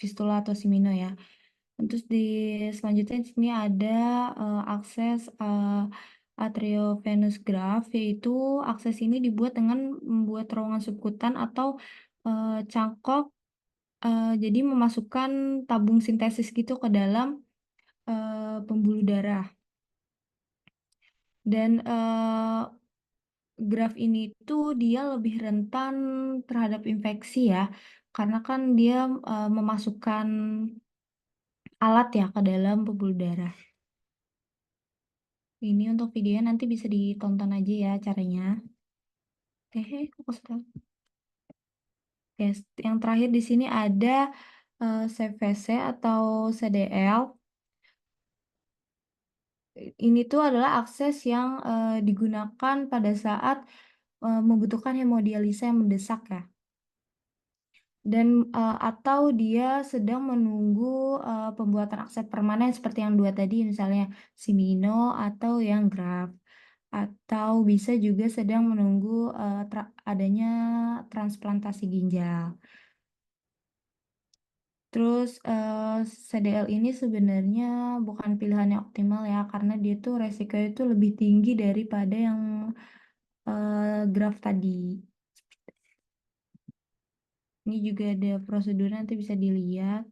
fistula atau simino ya. Terus selanjutnya di sini ada akses atriovenous graft, yaitu akses ini dibuat dengan membuat terowongan subkutan atau cangkok, jadi memasukkan tabung sintesis gitu ke dalam pembuluh darah. Dan graf ini tuh dia lebih rentan terhadap infeksi ya, karena kan dia memasukkan alat ya ke dalam pembuluh darah. Ini untuk videonya nanti bisa ditonton aja ya caranya. Kok kesetel? Yes, yang terakhir di sini ada CVC atau CDL. Ini tuh adalah akses yang digunakan pada saat membutuhkan hemodialisa yang mendesak ya. Dan atau dia sedang menunggu pembuatan akses permanen seperti yang dua tadi, misalnya Simino atau yang graft, atau bisa juga sedang menunggu adanya transplantasi ginjal. Terus CDL ini sebenarnya bukan pilihan yang optimal ya, karena dia tuh resikonya itu lebih tinggi daripada yang graf tadi. Ini juga ada prosedurnya, nanti bisa dilihat.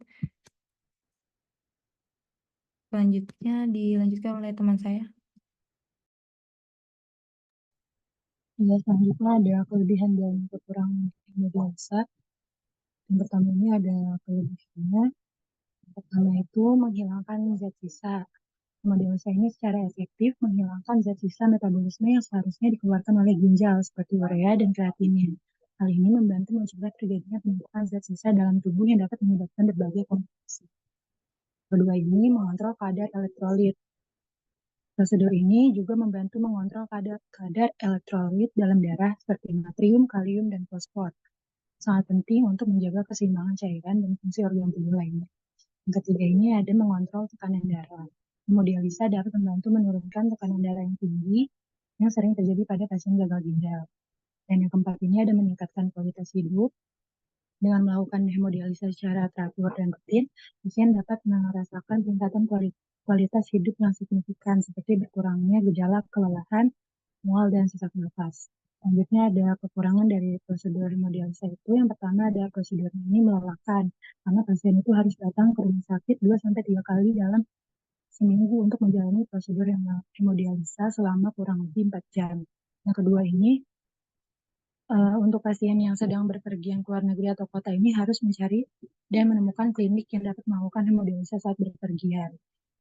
Selanjutnya dilanjutkan oleh teman saya. Ya, selanjutnya ada kelebihan dan kekurangan hemodialisa. Yang pertama ini ada kelebihannya. Yang pertama itu menghilangkan zat sisa. Hemodialisa ini secara efektif menghilangkan zat sisa metabolisme yang seharusnya dikeluarkan oleh ginjal seperti urea dan kreatinin. Hal ini membantu mencegah terjadinya penumpukan zat sisa dalam tubuh yang dapat menyebabkan berbagai komplikasi. Kedua ini mengontrol kadar elektrolit. Prosedur ini juga membantu mengontrol kadar elektrolit dalam darah seperti natrium, kalium, dan fosfor. Sangat penting untuk menjaga keseimbangan cairan dan fungsi organ tubuh lainnya. Yang ketiga ini ada mengontrol tekanan darah. Hemodialisa dapat membantu menurunkan tekanan darah yang tinggi yang sering terjadi pada pasien gagal ginjal. Dan yang keempat ini ada meningkatkan kualitas hidup. Dengan melakukan hemodialisa secara teratur dan rutin, pasien dapat merasakan peningkatan kualitas hidup yang signifikan seperti berkurangnya gejala kelelahan, mual, dan sesak nafas. Selanjutnya ada kekurangan dari prosedur hemodialisa itu. Yang pertama ada prosedur ini melelahkan, karena pasien itu harus datang ke rumah sakit 2-3 kali dalam seminggu untuk menjalani prosedur hemodialisa selama kurang lebih 4 jam. Yang kedua ini, untuk pasien yang sedang berpergian ke luar negeri atau kota ini harus mencari dan menemukan klinik yang dapat melakukan hemodialisa saat berpergian.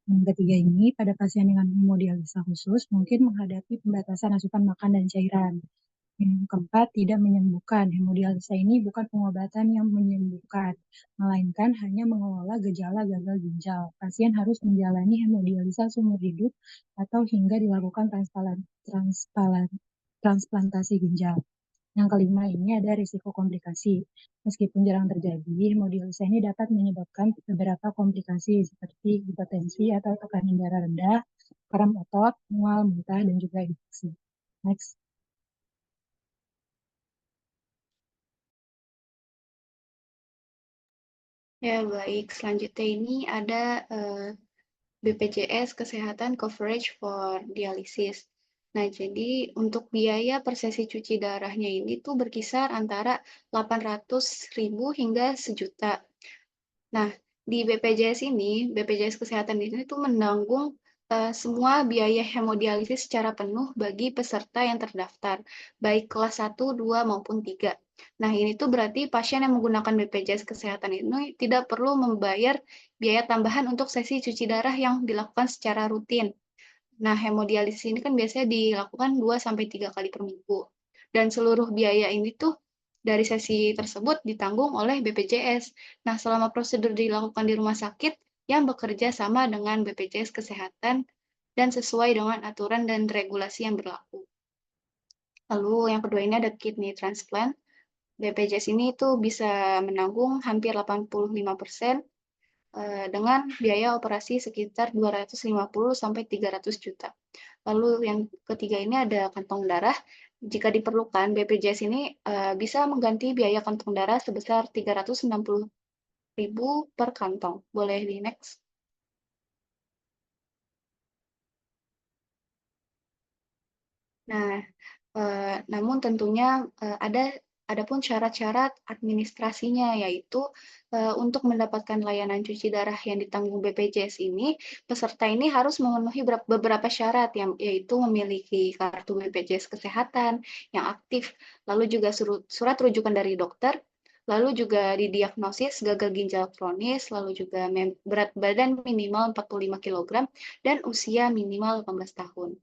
Yang ketiga ini, pada pasien dengan hemodialisa khusus mungkin menghadapi pembatasan asupan makan dan cairan. Yang keempat, tidak menyembuhkan. Hemodialisa ini bukan pengobatan yang menyembuhkan, melainkan hanya mengelola gejala gagal ginjal. Pasien harus menjalani hemodialisa seumur hidup atau hingga dilakukan transplantasi ginjal. Yang kelima ini ada risiko komplikasi. Meskipun jarang terjadi, hemodialisa ini dapat menyebabkan beberapa komplikasi seperti hipertensi atau tekanan darah rendah, kram otot, mual, muntah, dan juga infeksi. Next. Ya, baik. Selanjutnya ini ada BPJS Kesehatan Coverage for Dialysis. Nah, jadi untuk biaya per sesi cuci darahnya ini tuh berkisar antara 800.000 hingga 1 juta. Nah, di BPJS ini, BPJS Kesehatan ini tuh menanggung semua biaya hemodialisis secara penuh bagi peserta yang terdaftar, baik kelas 1, 2, maupun 3. Nah, ini tuh berarti pasien yang menggunakan BPJS Kesehatan ini tidak perlu membayar biaya tambahan untuk sesi cuci darah yang dilakukan secara rutin. Nah, hemodialisis ini kan biasanya dilakukan 2-3 kali per minggu. Dan seluruh biaya ini tuh dari sesi tersebut ditanggung oleh BPJS. Nah, selama prosedur dilakukan di rumah sakit yang bekerja sama dengan BPJS Kesehatan dan sesuai dengan aturan dan regulasi yang berlaku. Lalu yang kedua ini ada kidney transplant. BPJS ini tuh bisa menanggung hampir 85% dengan biaya operasi sekitar 250-300 juta. Lalu yang ketiga ini ada kantong darah. Jika diperlukan, BPJS ini bisa mengganti biaya kantong darah sebesar 360.000 per kantong. Boleh di next. Nah, namun tentunya adapun syarat-syarat administrasinya, yaitu untuk mendapatkan layanan cuci darah yang ditanggung BPJS ini, peserta ini harus memenuhi beberapa syarat, yaitu memiliki kartu BPJS Kesehatan yang aktif, lalu juga surat rujukan dari dokter, lalu juga didiagnosis gagal ginjal kronis, lalu juga berat badan minimal 45 kg, dan usia minimal 18 tahun.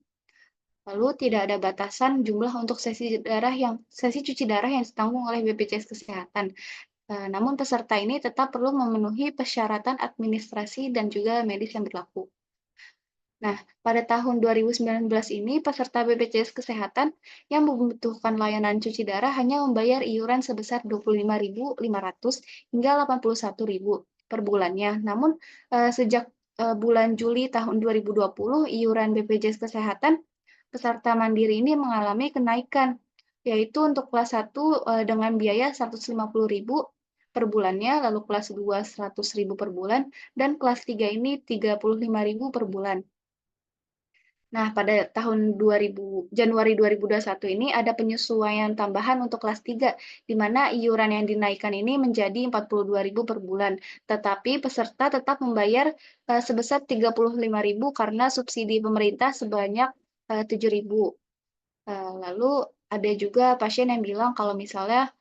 Lalu tidak ada batasan jumlah untuk sesi cuci darah yang ditanggung oleh BPJS Kesehatan. Namun peserta ini tetap perlu memenuhi persyaratan administrasi dan juga medis yang berlaku. Nah, pada tahun 2019 ini peserta BPJS Kesehatan yang membutuhkan layanan cuci darah hanya membayar iuran sebesar 25.500 hingga 81.000 per bulannya. Namun sejak bulan Juli tahun 2020 iuran BPJS Kesehatan peserta mandiri ini mengalami kenaikan, yaitu untuk kelas 1 dengan biaya 150.000 per bulannya, lalu kelas 2 100.000 per bulan, dan kelas 3 ini 35.000 per bulan. Nah, pada tahun Januari 2021 ini ada penyesuaian tambahan untuk kelas 3, di mana iuran yang dinaikkan ini menjadi 42.000 per bulan. Tetapi peserta tetap membayar sebesar 35.000 karena subsidi pemerintah sebanyak 7.000. Lalu ada juga pasien yang bilang kalau misalnya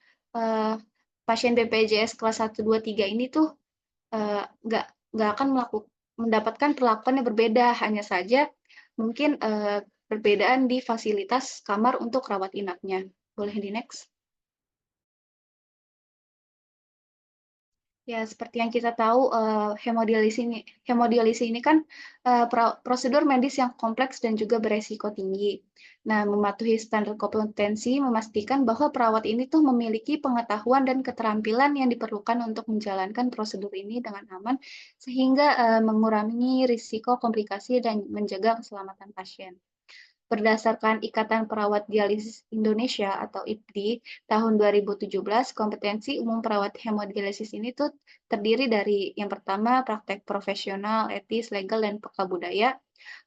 pasien BPJS kelas 1, 2, 3 ini tuh nggak akan mendapatkan perlakuan yang berbeda, hanya saja mungkin perbedaan di fasilitas kamar untuk rawat inapnya. Boleh di next? Ya, seperti yang kita tahu, hemodialisis ini kan prosedur medis yang kompleks dan juga beresiko tinggi. Nah, mematuhi standar kompetensi memastikan bahwa perawat ini tuh memiliki pengetahuan dan keterampilan yang diperlukan untuk menjalankan prosedur ini dengan aman, sehingga mengurangi risiko komplikasi dan menjaga keselamatan pasien. Berdasarkan Ikatan Perawat Dialisis Indonesia atau IPDI tahun 2017, kompetensi umum perawat hemodialisis ini tuh terdiri dari yang pertama praktek profesional, etis, legal, dan peka budaya.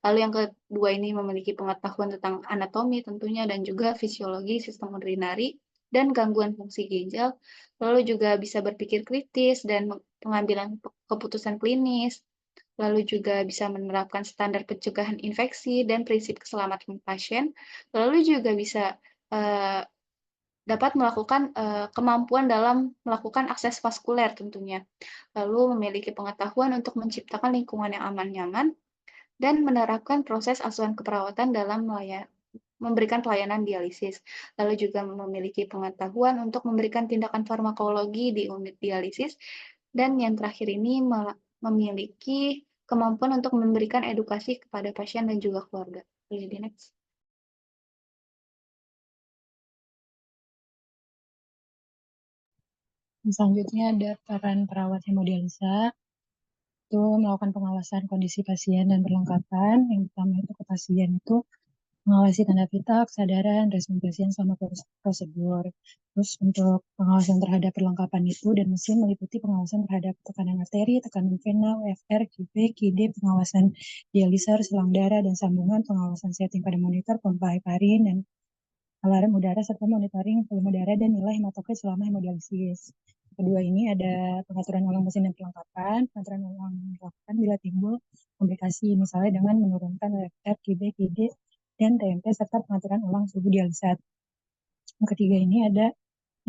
Lalu yang kedua ini memiliki pengetahuan tentang anatomi tentunya dan juga fisiologi sistem urinari dan gangguan fungsi ginjal. Lalu juga bisa berpikir kritis dan pengambilan keputusan klinis. Lalu juga bisa menerapkan standar pencegahan infeksi dan prinsip keselamatan pasien. Lalu juga bisa dapat melakukan kemampuan dalam melakukan akses vaskuler tentunya. Lalu memiliki pengetahuan untuk menciptakan lingkungan yang aman nyaman dan menerapkan proses asuhan keperawatan dalam memberikan pelayanan dialisis. Lalu juga memiliki pengetahuan untuk memberikan tindakan farmakologi di unit dialisis. Dan yang terakhir ini memiliki kemampuan untuk memberikan edukasi kepada pasien dan juga keluarga. Boleh di next. Selanjutnya ada peran perawat hemodialisa, itu melakukan pengawasan kondisi pasien dan perlengkapan. Yang pertama itu ke pasien itu mengawasi tanda pita, kesadaran, respon pasien sama prosedur. Terus untuk pengawasan terhadap perlengkapan itu dan mesin meliputi pengawasan terhadap tekanan arteri, tekanan vena, UFR, QP, QD, pengawasan dialiser, selang darah dan sambungan, pengawasan setting pada monitor, pompa heparin dan alarm udara serta monitoring volume darah dan nilai hematokrit selama hemodialisis. Kedua ini ada pengaturan ulang mesin dan perlengkapan. Pengaturan ulang dilakukan bila timbul komplikasi, misalnya dengan menurunkan UFR, QB, QD, dan TMP serta pengaturan ulang suhu dialisat. Yang ketiga ini ada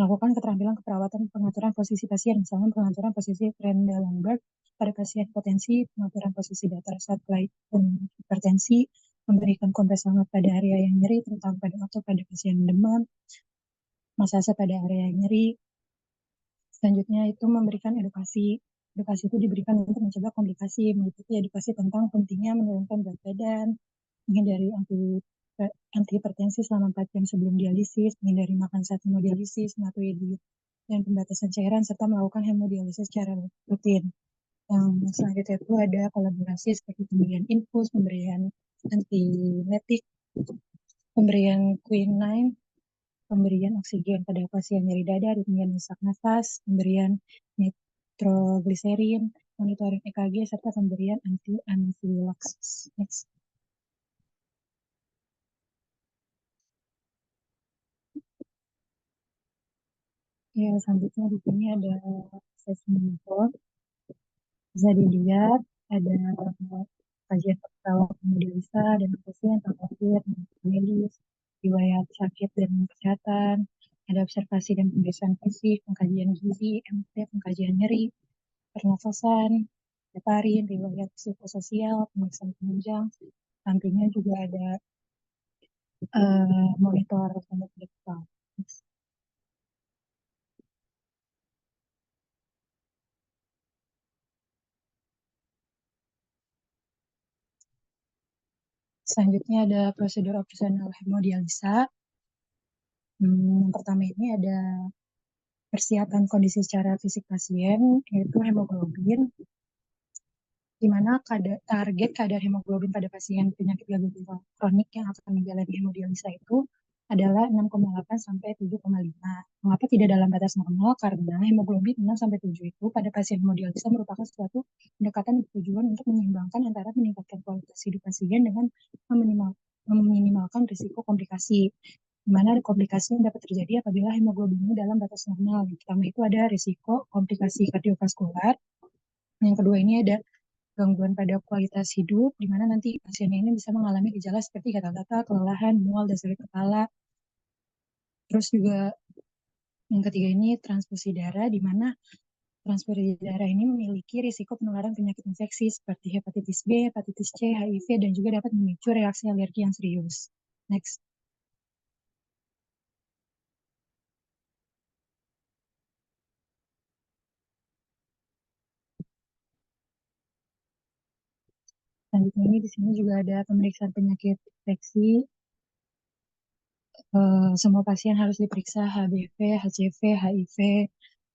melakukan keterampilan keperawatan pengaturan posisi pasien, misalnya pengaturan posisi Trendelenburg pada pasien potensi, pengaturan posisi datar saat hipertensi, memberikan kompres hangat pada area yang nyeri, terutama pada pasien demam, masase pada area yang nyeri. Selanjutnya itu memberikan edukasi. Edukasi itu diberikan untuk mencegah komplikasi, meliputi edukasi tentang pentingnya menurunkan berat badan, menghindari antihipertensi selama 4 jam sebelum dialisis, menghindari makan saat hemodialisis, mematuhi diet dan pembatasan cairan, serta melakukan hemodialisis secara rutin. Yang selanjutnya itu ada kolaborasi seperti pemberian infus, pemberian antiemetik, pemberian quinine, pemberian oksigen pada pasien nyeri dada, pemberian sesak nafas, pemberian nitrogliserin, monitoring EKG, serta pemberian antifilaksis. Next. Ya, selanjutnya di sini ada assessment report. Bisa dilihat ada kajian perawat hemodialisa dan pasien terkait medis, riwayat sakit dan kesehatan, ada observasi dan pemeriksaan fisik, pengkajian gizi, MT, pengkajian nyeri, pernafasan, heparin, riwayat psikososial, pemeriksaan penunjang. Sampingnya juga ada monitor tanda digital. Selanjutnya ada prosedur operasional hemodialisa. Yang pertama ini ada persiapan kondisi secara fisik pasien, yaitu hemoglobin, di mana target kadar hemoglobin pada pasien penyakit gagal ginjal kronik yang akan menjalani hemodialisa itu adalah 6,8 sampai 7,5. Mengapa tidak dalam batas normal? Karena hemoglobin 6 sampai 7 itu pada pasien hemodialisa merupakan suatu pendekatan bertujuan untuk menyeimbangkan antara meningkatkan kualitas hidup pasien dengan meminimalkan risiko komplikasi. Di mana komplikasi yang dapat terjadi apabila hemoglobin dalam batas normal. Yang pertama itu ada risiko komplikasi kardiovaskular. Yang kedua ini ada gangguan pada kualitas hidup, di mana nanti pasien ini bisa mengalami gejala seperti gatal-gatal, kelelahan, mual, dan sakit kepala. Terus juga yang ketiga ini transfusi darah, di mana transfusi darah ini memiliki risiko penularan penyakit infeksi seperti hepatitis B, hepatitis C, HIV, dan juga dapat memicu reaksi alergi yang serius. Next. Selanjutnya ini di sini juga ada pemeriksaan penyakit infeksi. Semua pasien harus diperiksa HBV, HCV, HIV,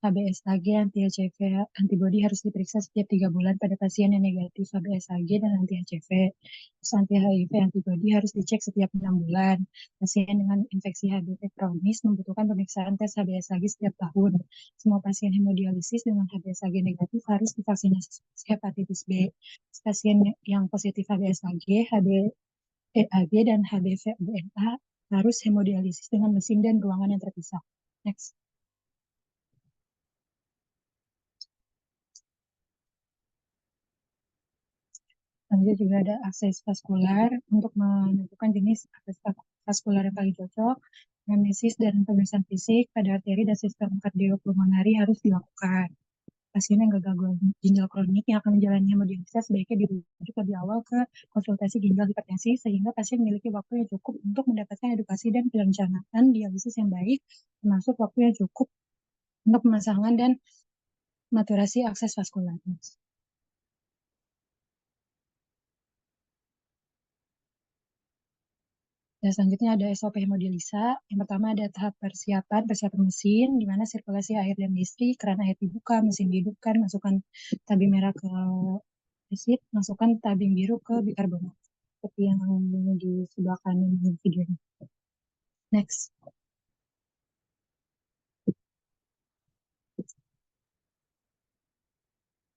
HBsAg, anti-HCV, antibodi harus diperiksa setiap 3 bulan pada pasien yang negatif HBsAg dan anti-HCV. Terus anti-HIV, antibodi harus dicek setiap 6 bulan. Pasien dengan infeksi HBV kronis membutuhkan pemeriksaan tes HBsAg setiap tahun. Semua pasien hemodialisis dengan HBsAg negatif harus divaksinasi hepatitis B. Pasien yang positif HBsAg, HBeAg, dan HBV-BNA harus hemodialisis dengan mesin dan ruangan yang terpisah. Next. Selanjutnya juga ada akses vaskular. Untuk menentukan jenis akses vaskular yang paling cocok, anamnesis dan pemeriksaan fisik pada arteri dan sistem kardiopulmonari harus dilakukan. Pasien yang gagal ginjal kronik yang akan menjalani hemodialisis sebaiknya dirujuk lebih awal ke konsultasi ginjal hipertensi sehingga pasien memiliki waktu yang cukup untuk mendapatkan edukasi dan perencanaan dialisis yang baik, termasuk waktu yang cukup untuk pemasangan dan maturasi akses vaskular. Dan selanjutnya ada SOP hemodialisa. Yang pertama ada tahap persiapan mesin, di mana sirkulasi air dan listrik, keran air dibuka, mesin dihidupkan, masukkan tabing merah ke mesin, masukkan tabing biru ke bikarbonat. Seperti yang di sebelah kanan video ini. Next.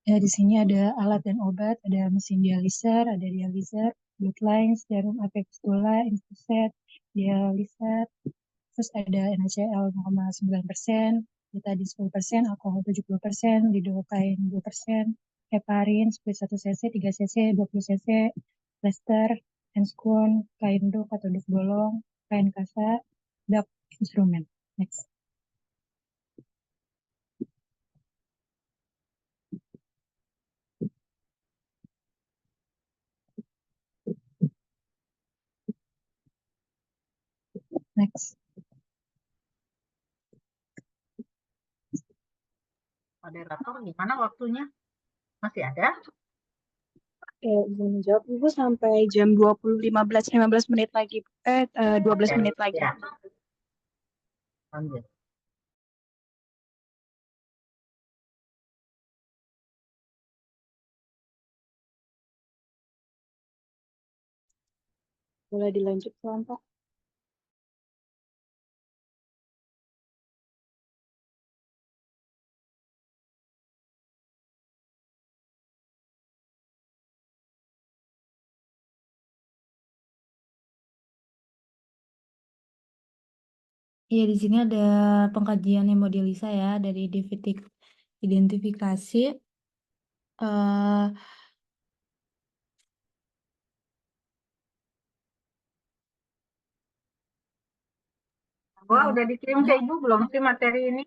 Ya, di sini ada alat dan obat, ada mesin dialiser, ada dialiser, bloodlines, jarum apextula, infuset, dialiser, terus ada NaCl 0,9%, betadine 10%, alkohol 70%, lidocaine 2%, heparin, spirit 1 cc, 3 cc, 20 cc, plester, handscone, kain dok atau dok bolong, kain kasa, dak instrumen. Next. Next. Moderator, gimana waktunya? Masih ada? Oke, izin jawab Ibu sampai jam 20.15 menit lagi. 12 menit lagi. Ya. Lanjut. Boleh dilanjut, Pak? Iya, di sini ada pengkajian hemodialisa ya dari identifikasi Wah, udah dikirim ke Ibu belum sih materi ini?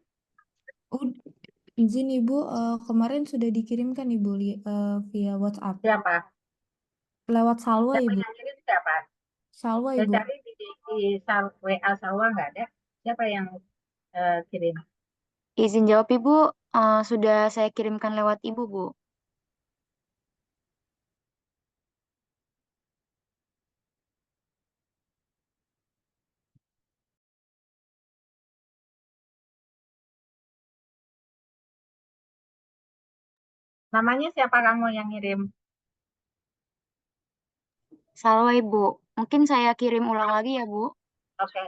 izin Ibu, kemarin sudah dikirimkan Ibu via WhatsApp. Siapa? Lewat Salwa Siapa Ibu. yang kirim siapa? Salwa Saya Ibu. cari di WA Salwa nggak ada. Siapa yang kirim? Izin jawab Ibu, sudah saya kirimkan lewat Ibu, Bu. Namanya siapa kamu yang ngirim? Salwa Ibu. Mungkin saya kirim ulang lagi ya, Bu. Oke.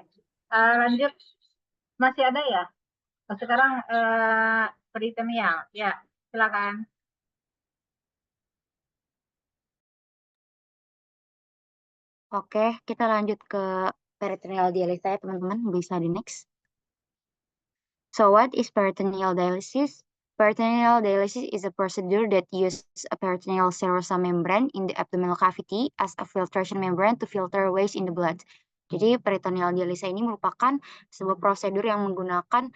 Lanjut. Masih ada ya? Sekarang peritoneal. Ya, silakan. Oke, kita lanjut ke peritoneal dialysis ya teman-teman. Bisa di next. So what is peritoneal dialysis? Peritoneal dialysis is a procedure that uses a peritoneal serosa membrane in the abdominal cavity as a filtration membrane to filter waste in the blood. Jadi peritoneal dialysis ini merupakan sebuah prosedur yang menggunakan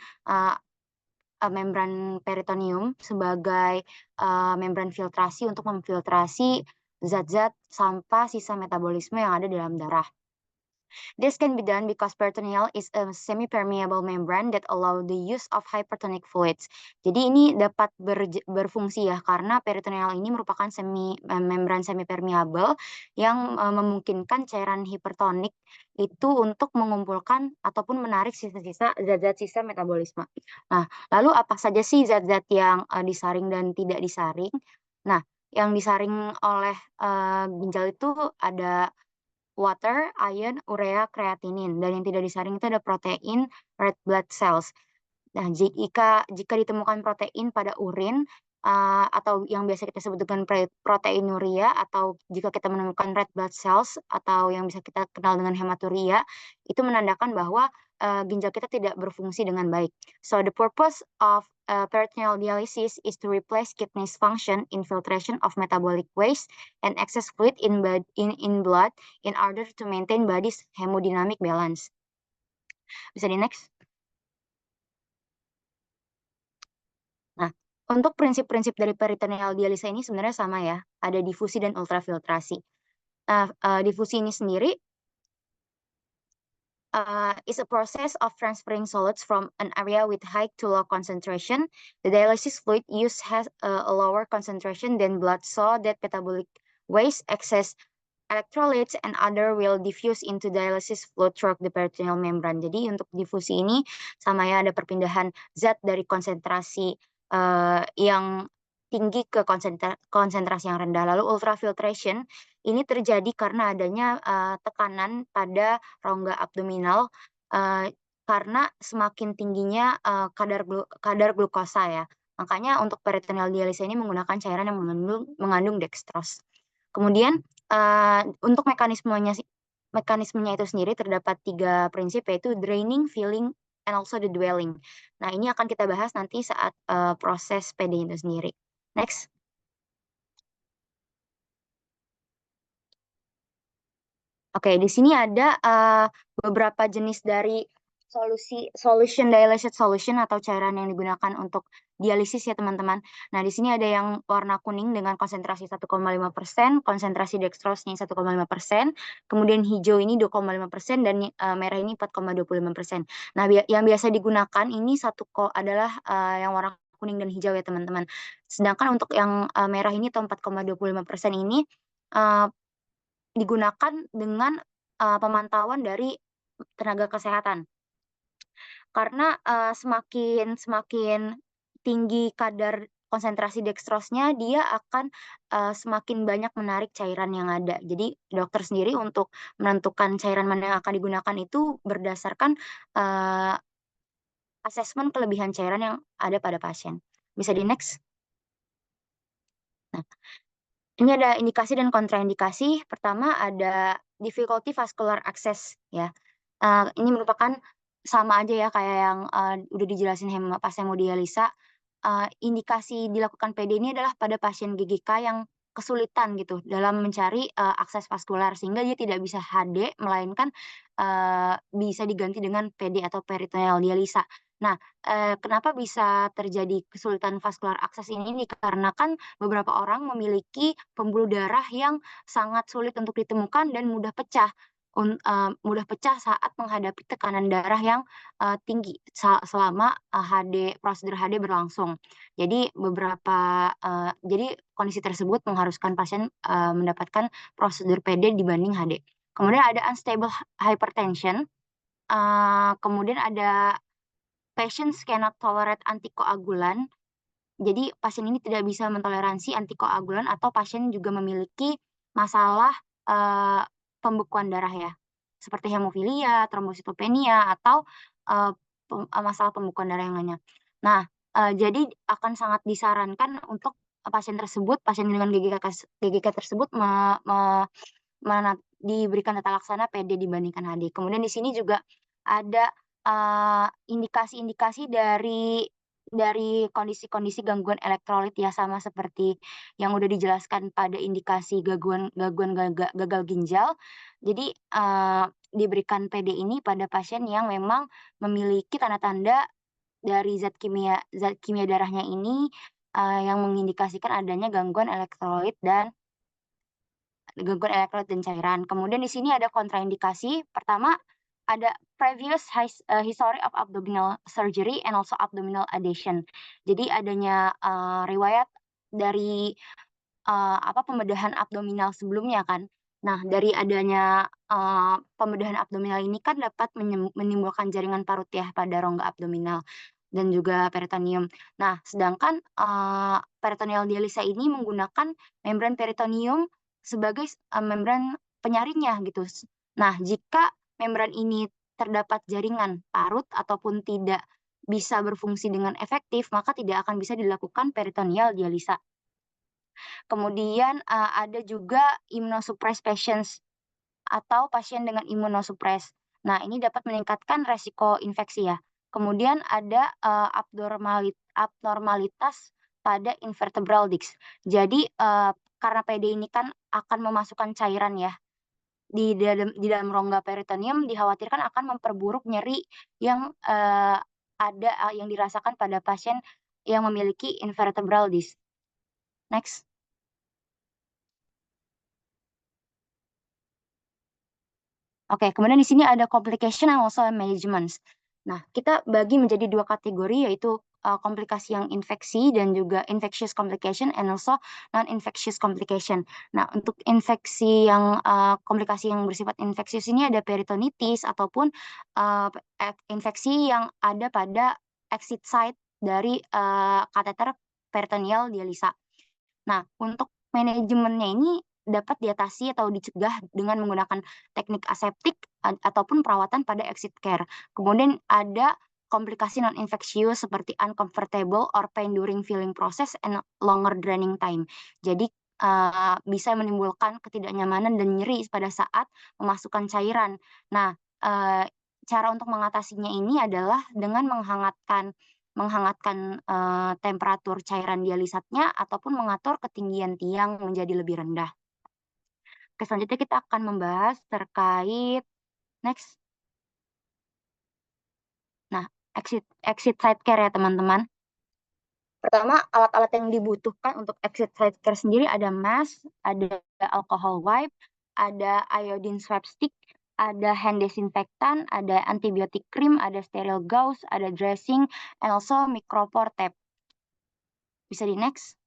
membran peritoneum sebagai membran filtrasi untuk memfiltrasi zat-zat sampah sisa metabolisme yang ada dalam darah. This can be done because peritoneal is a semi-permeable membrane that allow the use of hypertonic fluids. Jadi ini dapat berfungsi ya karena peritoneal ini merupakan membran semi-permeable yang memungkinkan cairan hipertonik itu untuk mengumpulkan ataupun menarik sisa-sisa zat-zat sisa metabolisme. Nah, lalu apa saja sih zat-zat yang disaring dan tidak disaring? Nah, yang disaring oleh ginjal itu ada water, iron, urea, kreatinin. Dan yang tidak disaring itu ada protein, red blood cells. Nah, jika ditemukan protein pada urin atau yang biasa kita sebut dengan proteinuria, atau jika kita menemukan red blood cells atau yang bisa kita kenal dengan hematuria, itu menandakan bahwa ginjal kita tidak berfungsi dengan baik. So the purpose of peritoneal dialysis is to replace kidney's function in filtration of metabolic waste and excess fluid in blood in order to maintain body's hemodynamic balance. Bisa di next. Nah, untuk prinsip-prinsip dari peritoneal dialisa ini sebenarnya sama ya, ada difusi dan ultrafiltrasi. Nah, difusi ini sendiri is a process of transferring solids from an area with high to low concentration. The dialysis fluid used has a lower concentration than blood, so that metabolic waste, excess electrolytes, and other will diffuse into dialysis fluid through the peritoneal membrane. Jadi untuk difusi ini sama ya, ada perpindahan zat dari konsentrasi yang tinggi ke konsentrasi yang rendah. Lalu ultrafiltration ini terjadi karena adanya tekanan pada rongga abdominal karena semakin tingginya kadar glukosa ya. Makanya untuk peritoneal dialysis ini menggunakan cairan yang mengandung dextrose. Kemudian untuk mekanismenya itu sendiri terdapat 3 prinsip, yaitu draining, filling, and also the dwelling. Nah, ini akan kita bahas nanti saat proses PD itu sendiri. Next. Oke, di sini ada beberapa jenis dari solution dialysis solution atau cairan yang digunakan untuk dialisis ya teman-teman. Nah, di sini ada yang warna kuning dengan konsentrasi 1,5%, konsentrasi dextrose-nya 1,5%, kemudian hijau ini 2,5% dan merah ini 4,25%. Nah, yang biasa digunakan ini adalah yang warna kuning dan hijau ya teman-teman. Sedangkan untuk yang merah ini atau 4,25% ini digunakan dengan pemantauan dari tenaga kesehatan. Karena semakin tinggi kadar konsentrasi dextrose-nya, dia akan semakin banyak menarik cairan yang ada. Jadi dokter sendiri untuk menentukan cairan mana yang akan digunakan itu berdasarkan asesmen kelebihan cairan yang ada pada pasien. Bisa di next. Nah, ini ada indikasi dan kontraindikasi. Pertama ada difficulty vascular access ya. Ini merupakan sama aja ya kayak yang udah dijelasin pas hemodialisa. Indikasi dilakukan PD ini adalah pada pasien GGK yang kesulitan gitu dalam mencari akses vaskular sehingga dia tidak bisa HD melainkan bisa diganti dengan PD atau peritoneal dialisa. Nah, kenapa bisa terjadi kesulitan vaskular akses ini? Dikarenakan beberapa orang memiliki pembuluh darah yang sangat sulit untuk ditemukan dan mudah pecah saat menghadapi tekanan darah yang tinggi selama prosedur HD berlangsung. Jadi jadi kondisi tersebut mengharuskan pasien mendapatkan prosedur PD dibanding HD. Kemudian ada unstable hypertension. Kemudian ada patients cannot tolerate antikoagulan. Jadi pasien ini tidak bisa mentoleransi antikoagulan atau pasien juga memiliki masalah pembekuan darah ya, seperti hemofilia, trombositopenia, atau masalah pembekuan darah yang lainnya. Nah, jadi akan sangat disarankan untuk pasien dengan GGK tersebut diberikan tata laksana PD dibandingkan HD. Kemudian di sini juga ada indikasi-indikasi dari kondisi-kondisi gangguan elektrolit ya, sama seperti yang udah dijelaskan pada indikasi gagal ginjal. Jadi diberikan PD ini pada pasien yang memang memiliki tanda-tanda dari zat kimia darahnya ini yang mengindikasikan adanya gangguan elektrolit dan cairan. Kemudian di sini ada kontraindikasi. Pertama, ada previous history of abdominal surgery and also abdominal adhesion. Jadi adanya riwayat dari pembedahan abdominal sebelumnya kan. Nah, dari adanya pembedahan abdominal ini kan dapat menimbulkan jaringan parut ya pada rongga abdominal dan juga peritoneum. Nah, sedangkan peritoneal dialisa ini menggunakan membran peritoneum sebagai membran penyaringnya gitu. Nah, jika membran ini terdapat jaringan parut ataupun tidak bisa berfungsi dengan efektif, maka tidak akan bisa dilakukan peritoneal dialisa. Kemudian ada juga immunosuppressed patients atau pasien dengan imunosupres. Nah, ini dapat meningkatkan resiko infeksi ya. Kemudian ada abnormalitas pada invertebral disc. Jadi karena PD ini kan akan memasukkan cairan ya di dalam rongga peritoneum, dikhawatirkan akan memperburuk nyeri yang yang dirasakan pada pasien yang memiliki invertebral disc. Next. Oke, kemudian di sini ada complication and also management. Nah, kita bagi menjadi dua kategori, yaitu komplikasi yang infeksi dan juga infectious complication and also non-infectious complication. Nah, untuk infeksi yang komplikasi yang bersifat infeksius ini ada peritonitis ataupun infeksi yang ada pada exit site dari kateter peritoneal dialisa. Nah, untuk manajemennya ini dapat diatasi atau dicegah dengan menggunakan teknik aseptik ataupun perawatan pada exit care. Kemudian ada komplikasi non-infectious seperti uncomfortable or pain during filling process and longer draining time. Jadi bisa menimbulkan ketidaknyamanan dan nyeri pada saat memasukkan cairan. Nah, cara untuk mengatasinya ini adalah dengan menghangatkan temperatur cairan dialisatnya ataupun mengatur ketinggian tiang menjadi lebih rendah. Oke, selanjutnya kita akan membahas terkait next. Nah, exit site care ya teman-teman. Pertama, alat-alat yang dibutuhkan untuk exit site care sendiri ada mask, ada alcohol wipe, ada iodine swab stick, ada hand disinfectant, ada antibiotic cream, ada sterile gauze, ada dressing, and also micropore tape. Bisa di next.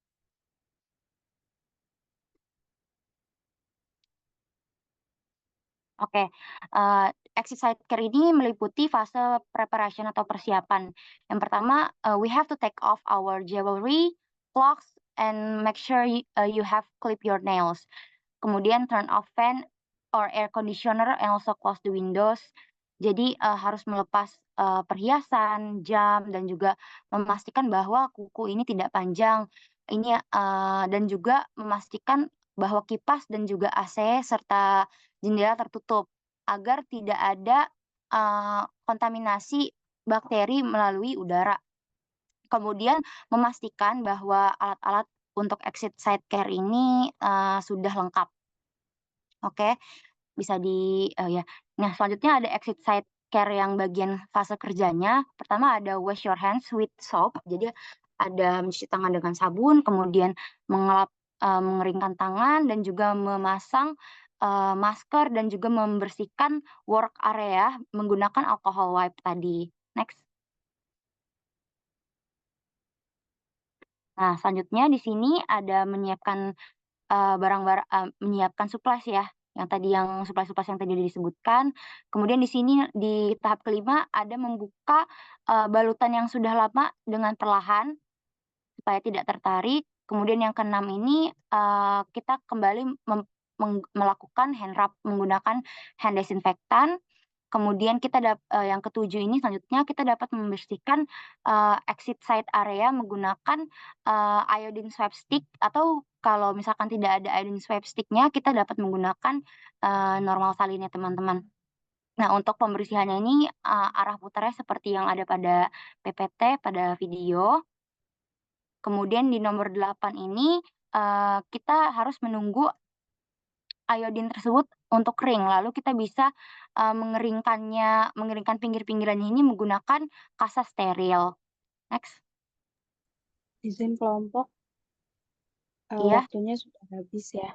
Oke, exit site care ini meliputi fase preparation atau persiapan. Yang pertama, we have to take off our jewelry, clocks, and make sure you have clip your nails. Kemudian turn off fan or air conditioner and also close the windows. Jadi harus melepas perhiasan, jam, dan juga memastikan bahwa kuku ini tidak panjang. Ini dan juga memastikan bahwa kipas dan juga AC serta jendela tertutup agar tidak ada kontaminasi bakteri melalui udara. Kemudian memastikan bahwa alat-alat untuk exit site care ini sudah lengkap. Oke, bisa ya. Nah, selanjutnya ada exit site care yang bagian fase kerjanya. Pertama ada wash your hands with soap. Jadi ada mencuci tangan dengan sabun, kemudian mengeringkan tangan dan juga memasang masker dan juga membersihkan work area menggunakan alcohol wipe tadi. Next. Nah, selanjutnya di sini ada menyiapkan menyiapkan supplies ya, yang supplies yang tadi disebutkan. Kemudian di sini di tahap kelima ada membuka balutan yang sudah lama dengan perlahan supaya tidak tertarik. Kemudian yang keenam ini kita kembali melakukan hand rub menggunakan hand disinfectant. Kemudian yang ketujuh ini selanjutnya kita dapat membersihkan exit site area menggunakan iodine swab stick atau kalau misalkan tidak ada iodine swipe stick-nya, kita dapat menggunakan normal salin ya teman-teman. Nah, untuk pembersihannya ini arah putarnya seperti yang ada pada PPT pada video. Kemudian di nomor 8 ini kita harus menunggu iodine tersebut untuk kering. Lalu kita bisa mengeringkan pinggir-pinggirannya ini menggunakan kasa steril. Next. Izin kelompok, Iya. waktunya sudah habis ya.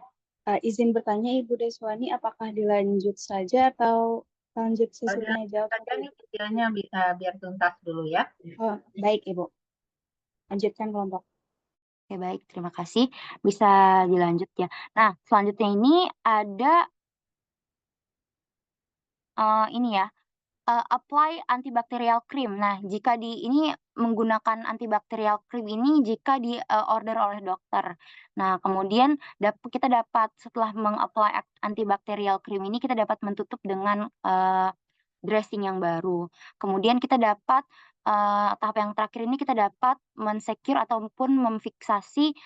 Izin bertanya Ibu Deswani, apakah dilanjut saja atau lanjut sesi tanya jawab? Saja nih videonya bisa biar tuntas dulu ya. Oh, baik Ibu. Lanjutkan kelompok. Oke, baik. Terima kasih. Bisa dilanjut ya. Nah, selanjutnya ini ada ini ya, apply antibacterial cream. Nah, jika ini menggunakan antibacterial cream ini jika order oleh dokter. Nah, kemudian kita dapat setelah meng-apply antibacterial cream ini kita dapat menutup dengan dressing yang baru. Kemudian kita dapat tahap yang terakhir ini kita dapat men-secure ataupun memfiksasi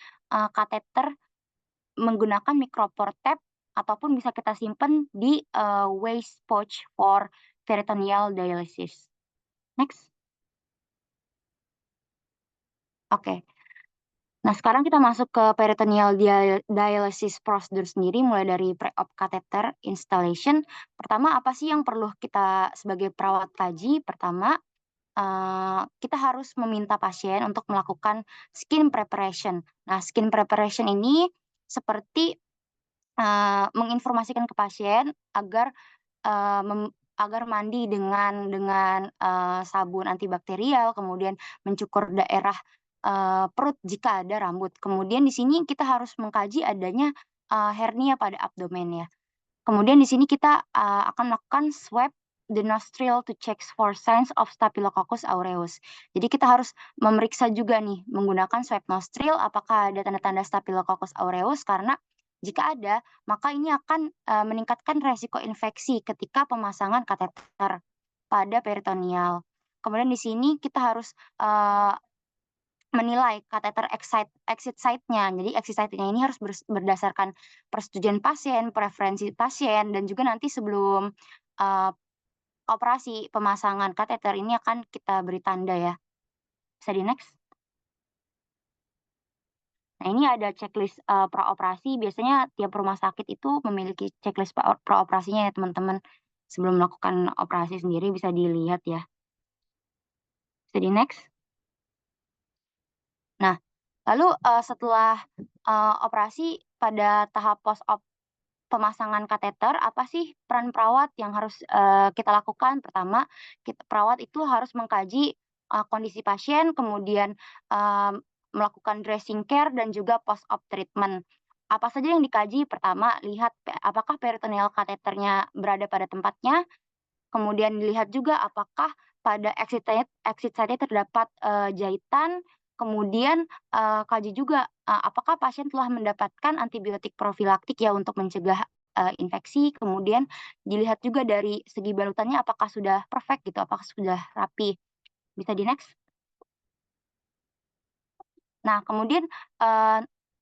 kateter menggunakan micropore tab ataupun bisa kita simpan di waste pouch for peritoneal dialysis. Next. Oke. Nah, sekarang kita masuk ke peritoneal dialysis procedure sendiri, mulai dari pre-op catheter installation. Pertama, apa sih yang perlu kita sebagai perawat kaji? Pertama, kita harus meminta pasien untuk melakukan skin preparation. Nah, skin preparation ini seperti menginformasikan ke pasien agar mandi dengan sabun antibakterial, kemudian mencukur daerah perut jika ada rambut. Kemudian di sini kita harus mengkaji adanya hernia pada abdomen ya. Kemudian di sini kita akan melakukan swab the nostril to check for signs of Staphylococcus aureus. Jadi kita harus memeriksa juga nih menggunakan swab nostril apakah ada tanda-tanda Staphylococcus aureus, karena jika ada, maka ini akan meningkatkan resiko infeksi ketika pemasangan kateter pada peritoneal. Kemudian di sini kita harus menilai kateter exit site-nya. Jadi exit site-nya ini harus berdasarkan persetujuan pasien, preferensi pasien, dan juga nanti sebelum operasi pemasangan kateter ini akan kita beri tanda ya. Bisa di next. Nah, ini ada checklist praoperasi. Biasanya tiap rumah sakit itu memiliki checklist praoperasinya ya teman-teman. Sebelum melakukan operasi sendiri bisa dilihat ya. Bisa di next. Nah, lalu setelah operasi pada tahap post-op pemasangan kateter, apa sih peran perawat yang harus kita lakukan? Pertama, perawat itu harus mengkaji kondisi pasien, kemudian melakukan dressing care dan juga post-op treatment. Apa saja yang dikaji? Pertama, lihat apakah peritoneal kateternya berada pada tempatnya. Kemudian dilihat juga apakah pada exit site-nya terdapat jahitan. Kemudian kaji juga apakah pasien telah mendapatkan antibiotik profilaktik ya untuk mencegah infeksi. Kemudian dilihat juga dari segi balutannya apakah sudah perfect gitu, apakah sudah rapi. Bisa di next. Nah, kemudian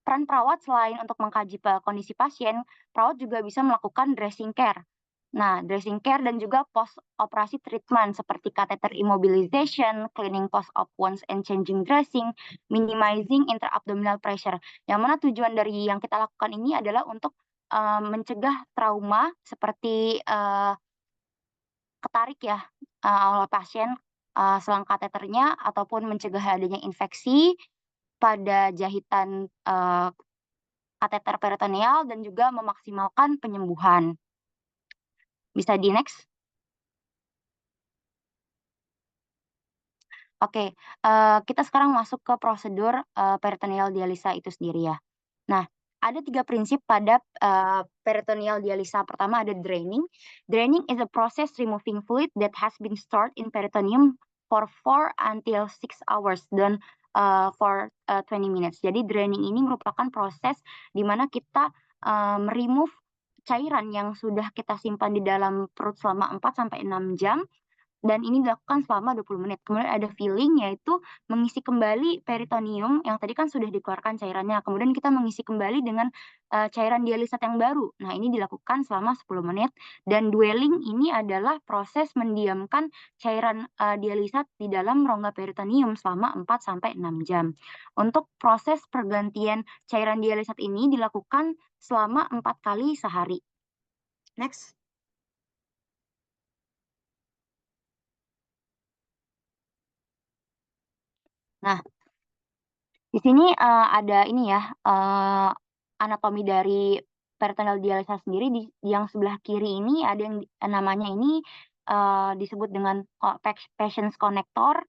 peran perawat selain untuk mengkaji kondisi pasien, perawat juga bisa melakukan dressing care. Nah, dressing care dan juga post-operasi treatment seperti catheter immobilization, cleaning post-op wounds and changing dressing, minimizing intra-abdominal pressure. Yang mana tujuan dari yang kita lakukan ini adalah untuk mencegah trauma seperti ketarik ya oleh pasien selang kateternya ataupun mencegah adanya infeksi pada jahitan kateter peritoneal dan juga memaksimalkan penyembuhan. Bisa di next. Oke, kita sekarang masuk ke prosedur peritoneal dialisa itu sendiri ya. Nah, ada 3 prinsip pada peritoneal dialisa. Pertama ada draining. Draining is a process removing fluid that has been stored in peritoneum for 4 until 6 hours dan for 20 minutes. Jadi draining ini merupakan proses di mana kita remove cairan yang sudah kita simpan di dalam perut selama 4 sampai 6 jam. dan ini dilakukan selama 20 menit. Kemudian ada filling, yaitu mengisi kembali peritoneum yang tadi kan sudah dikeluarkan cairannya. Kemudian kita mengisi kembali dengan cairan dialisat yang baru. Nah, ini dilakukan selama 10 menit. Dan dwelling ini adalah proses mendiamkan cairan dialisat di dalam rongga peritoneum selama 4-6 jam. Untuk proses pergantian cairan dialisat ini dilakukan selama 4 kali sehari. Next. Nah, di sini ada ini ya, anatomi dari peritoneal dialysis sendiri. Yang sebelah kiri ini ada yang namanya ini disebut dengan patience connector,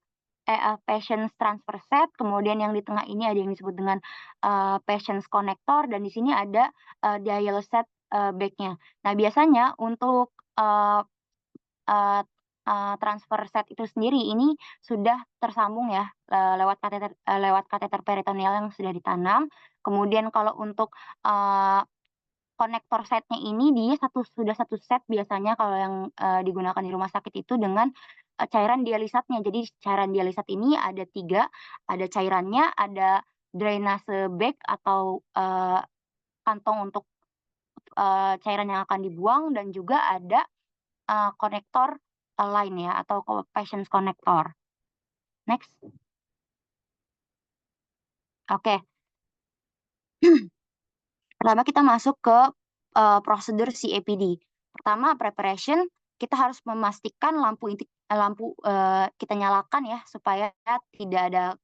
patience transfer set. Kemudian yang di tengah ini ada yang disebut dengan patience connector, dan di sini ada dialysis bag-nya. Nah, biasanya untuk transfer set itu sendiri ini sudah tersambung ya lewat kateter peritoneal yang sudah ditanam. Kemudian kalau untuk konektor setnya ini dia sudah satu set biasanya kalau yang digunakan di rumah sakit itu dengan cairan dialisatnya. Jadi cairan dialisat ini ada 3, ada cairannya, ada drainase bag atau kantong untuk cairan yang akan dibuang, dan juga ada konektor lain ya, atau patience connector. Next. Oke. Pertama kita masuk ke prosedur CAPD. Pertama, preparation. Kita harus memastikan lampu kita nyalakan ya, supaya tidak ada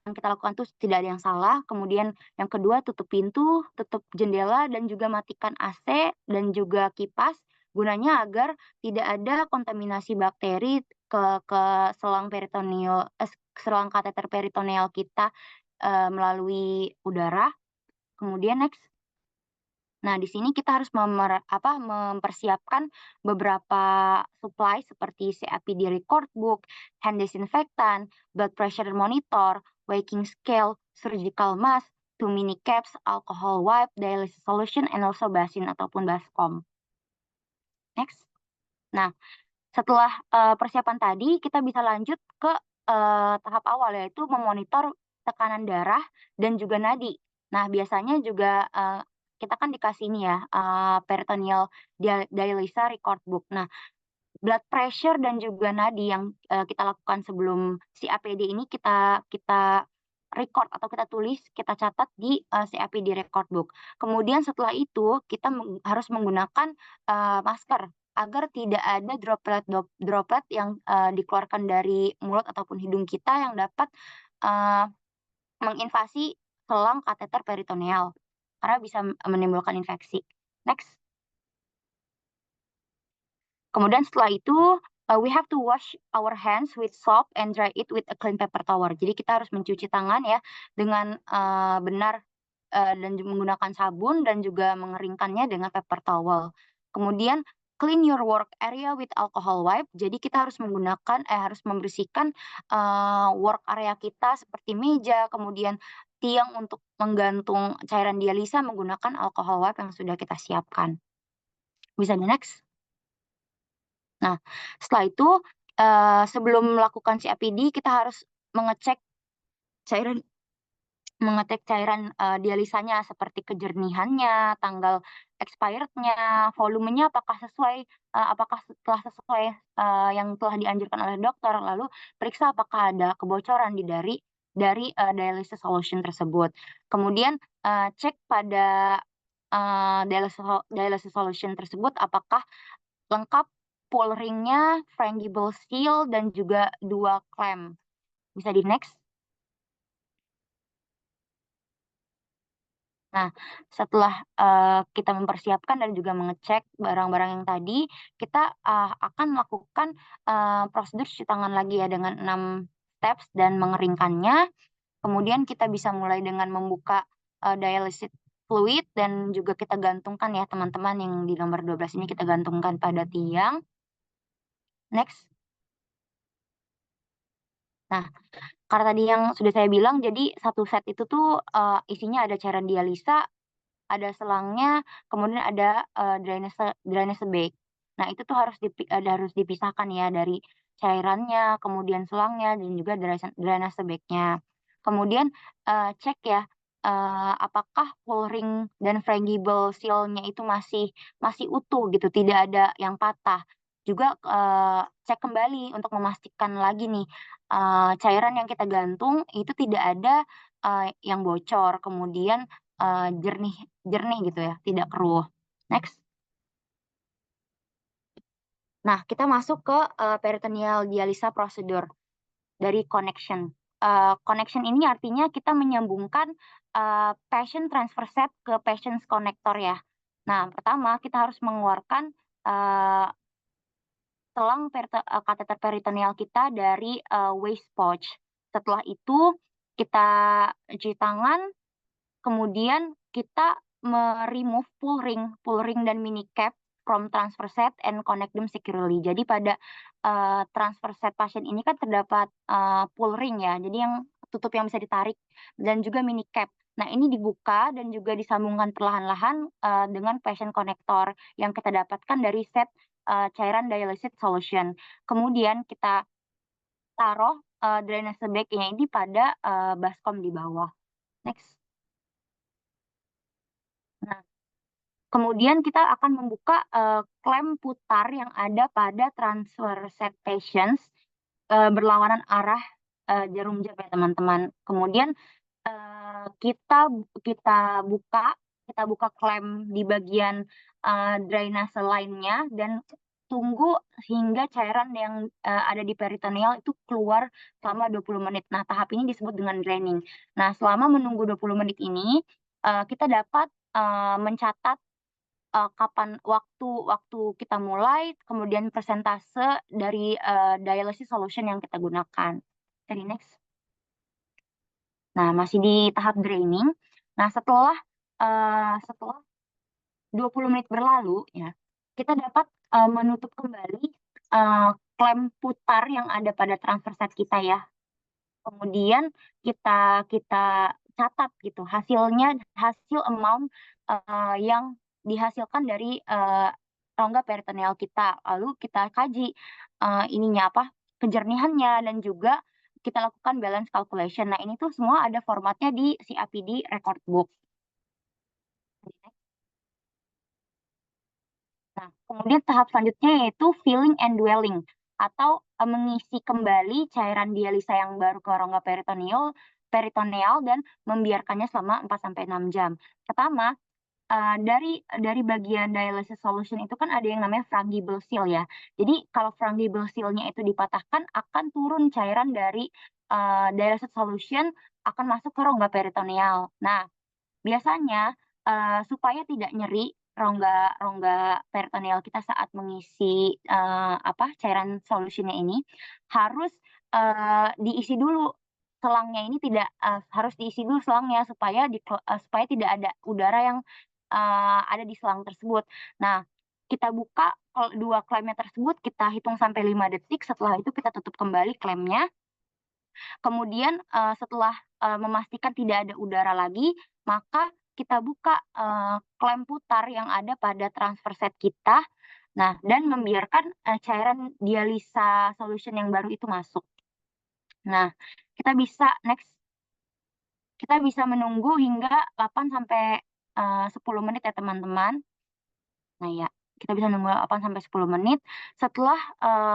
yang kita lakukan tuh tidak ada yang salah. Kemudian yang kedua, tutup pintu, tutup jendela, dan juga matikan AC dan juga kipas, gunanya agar tidak ada kontaminasi bakteri ke selang peritoneal, selang kateter peritoneal kita melalui udara. Kemudian next. Nah, di sini kita harus mempersiapkan beberapa supply seperti CAPD record book, hand disinfectant, blood pressure monitor, weighing scale, surgical mask, 2 mini caps, alcohol wipe, dialysis solution, and also basin ataupun baskom. Next. Nah, setelah persiapan tadi, kita bisa lanjut ke tahap awal, yaitu memonitor tekanan darah dan juga nadi. Nah, biasanya juga kita kan dikasih ini ya, peritoneal dialysis record book. Nah, blood pressure dan juga nadi yang kita lakukan sebelum CAPD ini kita record atau kita tulis, kita catat di CAPD record book. Kemudian setelah itu kita harus menggunakan masker agar tidak ada droplet yang dikeluarkan dari mulut ataupun hidung kita yang dapat menginvasi selang kateter peritoneal, karena bisa menimbulkan infeksi. Next. Kemudian setelah itu, we have to wash our hands with soap and dry it with a clean paper towel. Jadi kita harus mencuci tangan ya dengan benar dan menggunakan sabun, dan juga mengeringkannya dengan paper towel. Kemudian clean your work area with alcohol wipe. Jadi kita harus harus membersihkan work area kita seperti meja, kemudian tiang untuk menggantung cairan dialisa menggunakan alcohol wipe yang sudah kita siapkan. Bisa di next. Nah, setelah itu sebelum melakukan CAPD kita harus mengecek cairan dialisanya seperti kejernihannya, tanggal expirednya, volumenya apakah telah sesuai yang telah dianjurkan oleh dokter. Lalu periksa apakah ada kebocoran dari dialysis solution tersebut. Kemudian cek pada dialysis solution tersebut apakah lengkap pull ring-nya, frangible seal, dan juga 2 clamp. Bisa di next. Nah, setelah kita mempersiapkan dan juga mengecek barang-barang yang tadi, kita akan melakukan prosedur cuci tangan lagi ya dengan 6 steps dan mengeringkannya. Kemudian kita bisa mulai dengan membuka dialysis fluid, dan juga kita gantungkan ya teman-teman yang di nomor 12 ini kita gantungkan pada tiang. Next. Nah, karena tadi yang sudah saya bilang, jadi satu set itu tuh isinya ada cairan dialisa, ada selangnya, kemudian ada drainase bag. Nah, itu tuh harus dipisahkan ya dari cairannya, kemudian selangnya, dan juga drainase bagnya. Kemudian cek ya apakah full ring dan frangible seal-nya itu masih utuh gitu, tidak ada yang patah. Juga cek kembali untuk memastikan lagi nih cairan yang kita gantung itu tidak ada yang bocor, kemudian jernih gitu ya, tidak keruh. Next. Nah, kita masuk ke peritoneal dialisa prosedur dari connection. Connection ini artinya kita menyambungkan patient transfer set ke patient connector ya. Nah, pertama kita harus mengeluarkan selang kateter peritoneal kita dari waste pouch. Setelah itu kita cuci tangan, kemudian kita remove pull ring dan mini cap from transfer set and connect them securely. Jadi pada transfer set pasien ini kan terdapat pull ring ya, jadi yang tutup yang bisa ditarik dan juga mini cap. Nah, ini dibuka dan juga disambungkan perlahan-lahan dengan patient connector yang kita dapatkan dari set cairan dialysis solution. Kemudian kita taruh drainase bag-nya ini pada baskom di bawah. Next. Nah, kemudian kita akan membuka klem putar yang ada pada transfer set patients berlawanan arah jarum jam ya teman-teman. Kemudian kita buka klem di bagian drainase lainnya dan tunggu hingga cairan yang ada di peritoneal itu keluar selama 20 menit. Nah, tahap ini disebut dengan draining. Nah, selama menunggu 20 menit ini kita dapat mencatat kapan waktu kita mulai, kemudian persentase dari dialysis solution yang kita gunakan. Jadi next. Nah, masih di tahap draining. Nah, setelah 20 menit berlalu ya, kita dapat menutup kembali klem putar yang ada pada transfer set kita ya. Kemudian kita catat gitu hasil amount yang dihasilkan dari rongga peritoneal kita. Lalu kita kaji kejernihannya dan juga kita lakukan balance calculation. Nah, ini tuh semua ada formatnya di CAPD record book. Nah, kemudian tahap selanjutnya yaitu filling and dwelling atau mengisi kembali cairan dialisa yang baru ke rongga peritoneal dan membiarkannya selama 4-6 jam. Pertama, dari bagian dialysis solution itu kan ada yang namanya frangible seal ya. Jadi kalau frangible seal-nya itu dipatahkan akan turun cairan dari dialysis solution akan masuk ke rongga peritoneal. Nah, biasanya supaya tidak nyeri rongga peritoneal kita saat mengisi cairan solusinya ini harus diisi dulu selangnya ini harus diisi dulu selangnya supaya tidak ada udara yang ada di selang tersebut. Nah, kita buka dua klemnya tersebut, kita hitung sampai 5 detik. Setelah itu kita tutup kembali klemnya. Kemudian setelah memastikan tidak ada udara lagi, maka kita buka klem putar yang ada pada transfer set kita. Nah, dan membiarkan cairan dialisa solution yang baru itu masuk. Nah, kita bisa menunggu hingga 8-10 menit ya teman-teman. Nah ya, kita bisa nunggu 8-10 menit. Setelah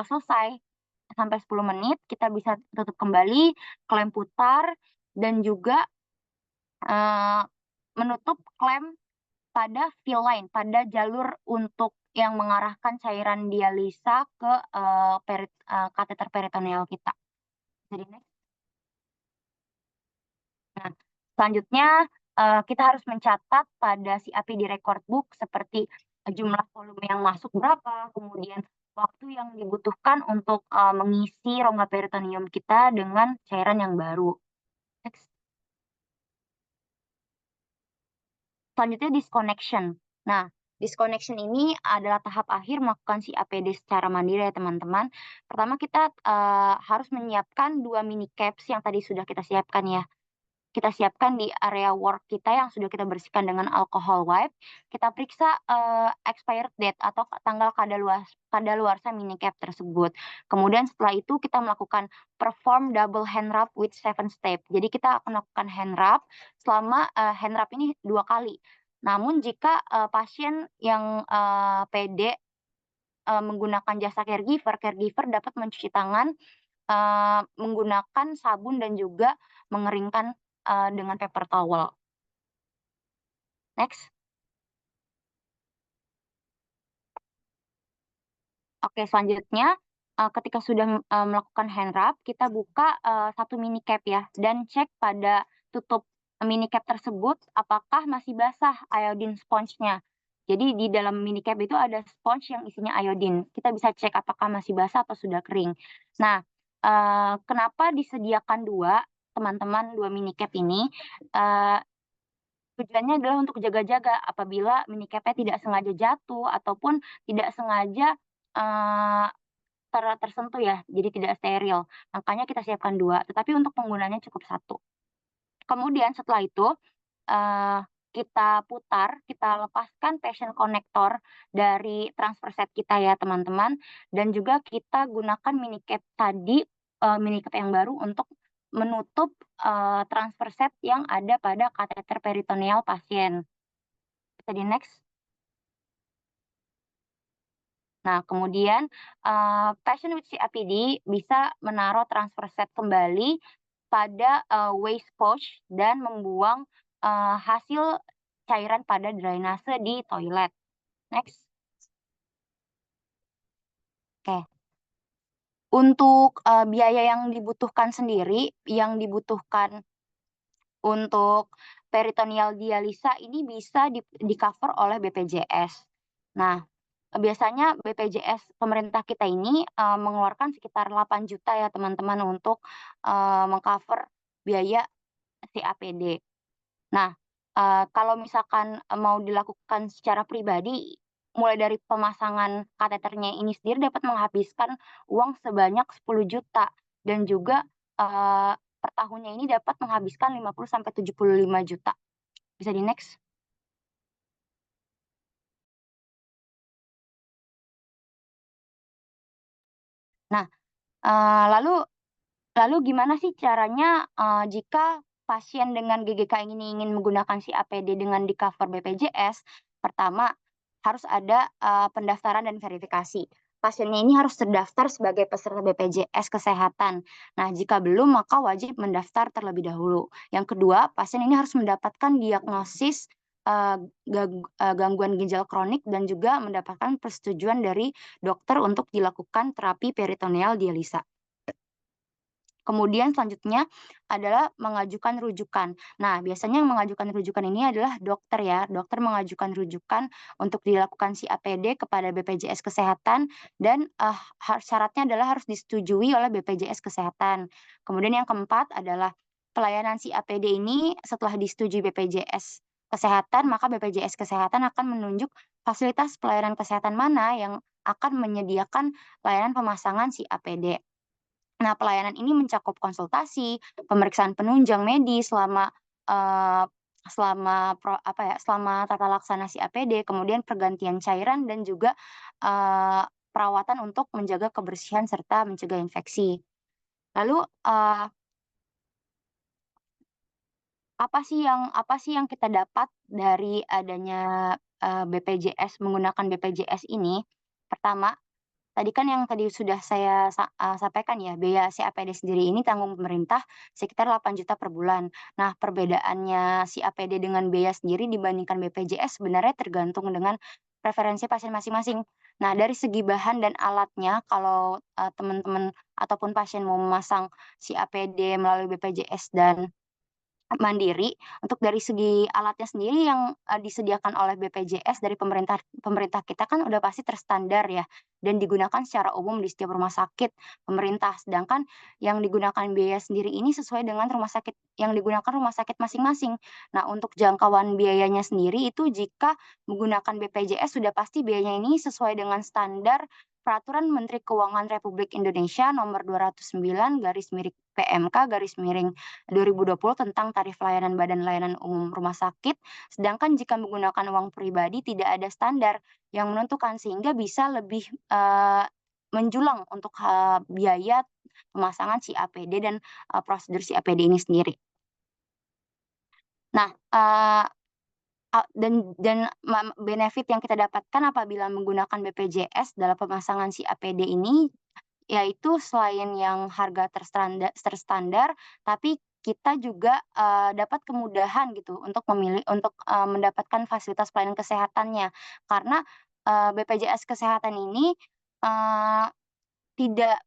selesai sampai 10 menit, kita bisa tutup kembali, klem putar, dan juga menutup klem pada fill line, pada jalur untuk yang mengarahkan cairan dialisa ke kateter peritoneal kita. Jadi next. Nah, selanjutnya kita harus mencatat pada CAPD record book seperti jumlah volume yang masuk berapa, kemudian waktu yang dibutuhkan untuk mengisi rongga peritoneum kita dengan cairan yang baru. Next. Selanjutnya disconnection. Nah, disconnection ini adalah tahap akhir melakukan CAPD secara mandiri ya teman-teman. Pertama kita harus menyiapkan 2 mini caps yang tadi sudah kita siapkan ya. kita siapkan di area work kita yang sudah kita bersihkan dengan alcohol wipe. Kita periksa expired date atau tanggal kadaluarsa minicap tersebut. Kemudian setelah itu kita melakukan perform double hand rub with 7 step. Jadi kita akan melakukan hand rub selama hand rub ini 2 kali. Namun jika pasien yang pede menggunakan jasa caregiver dapat mencuci tangan menggunakan sabun dan juga mengeringkan dengan paper towel. Next. Oke, selanjutnya ketika sudah melakukan hand rub, kita buka satu minicap ya, dan cek pada tutup minicap tersebut apakah masih basah iodine sponge-nya. Jadi di dalam minicap itu ada sponge yang isinya iodine. Kita bisa cek apakah masih basah atau sudah kering. Nah, kenapa disediakan teman-teman dua minicap ini? Tujuannya adalah untuk jaga-jaga apabila minicapnya tidak sengaja jatuh ataupun tidak sengaja tersentuh ya, jadi tidak steril. Makanya kita siapkan 2, tetapi untuk penggunanya cukup 1. Kemudian setelah itu kita putar, kita lepaskan passion connector dari transfer set kita ya teman-teman, dan juga kita gunakan minicap tadi, minicap yang baru untuk menutup transfer set yang ada pada kateter peritoneal pasien. Bisa di next. Nah, kemudian pasien with CAPD bisa menaruh transfer set kembali pada waste pouch dan membuang hasil cairan pada drainase di toilet. Next. Oke. Untuk biaya yang dibutuhkan sendiri, yang dibutuhkan untuk peritoneal dialisa ini bisa di-cover oleh BPJS. Nah, biasanya BPJS pemerintah kita ini mengeluarkan sekitar 8 juta ya teman-teman untuk mengcover biaya CAPD. Nah, kalau misalkan mau dilakukan secara pribadi, mulai dari pemasangan kateternya ini sendiri dapat menghabiskan uang sebanyak 10 juta dan juga per tahunnya ini dapat menghabiskan 50-75 juta. Bisa di next. Nah, lalu gimana sih caranya jika pasien dengan GGK ini ingin menggunakan CAPD dengan di-cover BPJS? Pertama, harus ada pendaftaran dan verifikasi. Pasiennya ini harus terdaftar sebagai peserta BPJS Kesehatan. Nah, jika belum, maka wajib mendaftar terlebih dahulu. Yang kedua, pasien ini harus mendapatkan diagnosis gangguan ginjal kronik dan juga mendapatkan persetujuan dari dokter untuk dilakukan terapi peritoneal dialisa. Kemudian selanjutnya adalah mengajukan rujukan. Nah, biasanya yang mengajukan rujukan ini adalah dokter ya. Dokter mengajukan rujukan untuk dilakukan CAPD kepada BPJS Kesehatan dan syaratnya adalah harus disetujui oleh BPJS Kesehatan. Kemudian yang keempat adalah pelayanan CAPD ini setelah disetujui BPJS Kesehatan, maka BPJS Kesehatan akan menunjuk fasilitas pelayanan kesehatan mana yang akan menyediakan layanan pemasangan CAPD. Nah, pelayanan ini mencakup konsultasi, pemeriksaan penunjang medis selama tata laksana CAPD, kemudian pergantian cairan dan juga perawatan untuk menjaga kebersihan serta mencegah infeksi. Lalu apa sih yang kita dapat dari adanya BPJS menggunakan BPJS ini? Pertama, tadi kan yang tadi sudah saya sampaikan ya, biaya CAPD sendiri ini tanggung pemerintah sekitar 8 juta per bulan. Nah, perbedaannya CAPD dengan biaya sendiri dibandingkan BPJS sebenarnya tergantung dengan preferensi pasien masing-masing. Nah, dari segi bahan dan alatnya, kalau teman-teman ataupun pasien mau memasang CAPD melalui BPJS dan mandiri, untuk dari segi alatnya sendiri yang disediakan oleh BPJS dari pemerintah kita kan udah pasti terstandar ya, dan digunakan secara umum di setiap rumah sakit pemerintah. Sedangkan yang digunakan biaya sendiri ini sesuai dengan rumah sakit yang digunakan rumah sakit masing-masing. Nah, untuk jangkauan biayanya sendiri itu jika menggunakan BPJS sudah pasti biayanya ini sesuai dengan standar Peraturan Menteri Keuangan Republik Indonesia Nomor 209/PMK/2020 tentang tarif layanan Badan Layanan Umum Rumah Sakit. Sedangkan jika menggunakan uang pribadi tidak ada standar yang menentukan, sehingga bisa lebih menjulang untuk biaya pemasangan si APD dan prosedur si APD ini sendiri. Nah, dan benefit yang kita dapatkan apabila menggunakan BPJS dalam pemasangan si APD ini, yaitu selain yang harga terstandar, tapi kita juga dapat kemudahan gitu untuk mendapatkan fasilitas pelayanan kesehatannya. Karena BPJS Kesehatan ini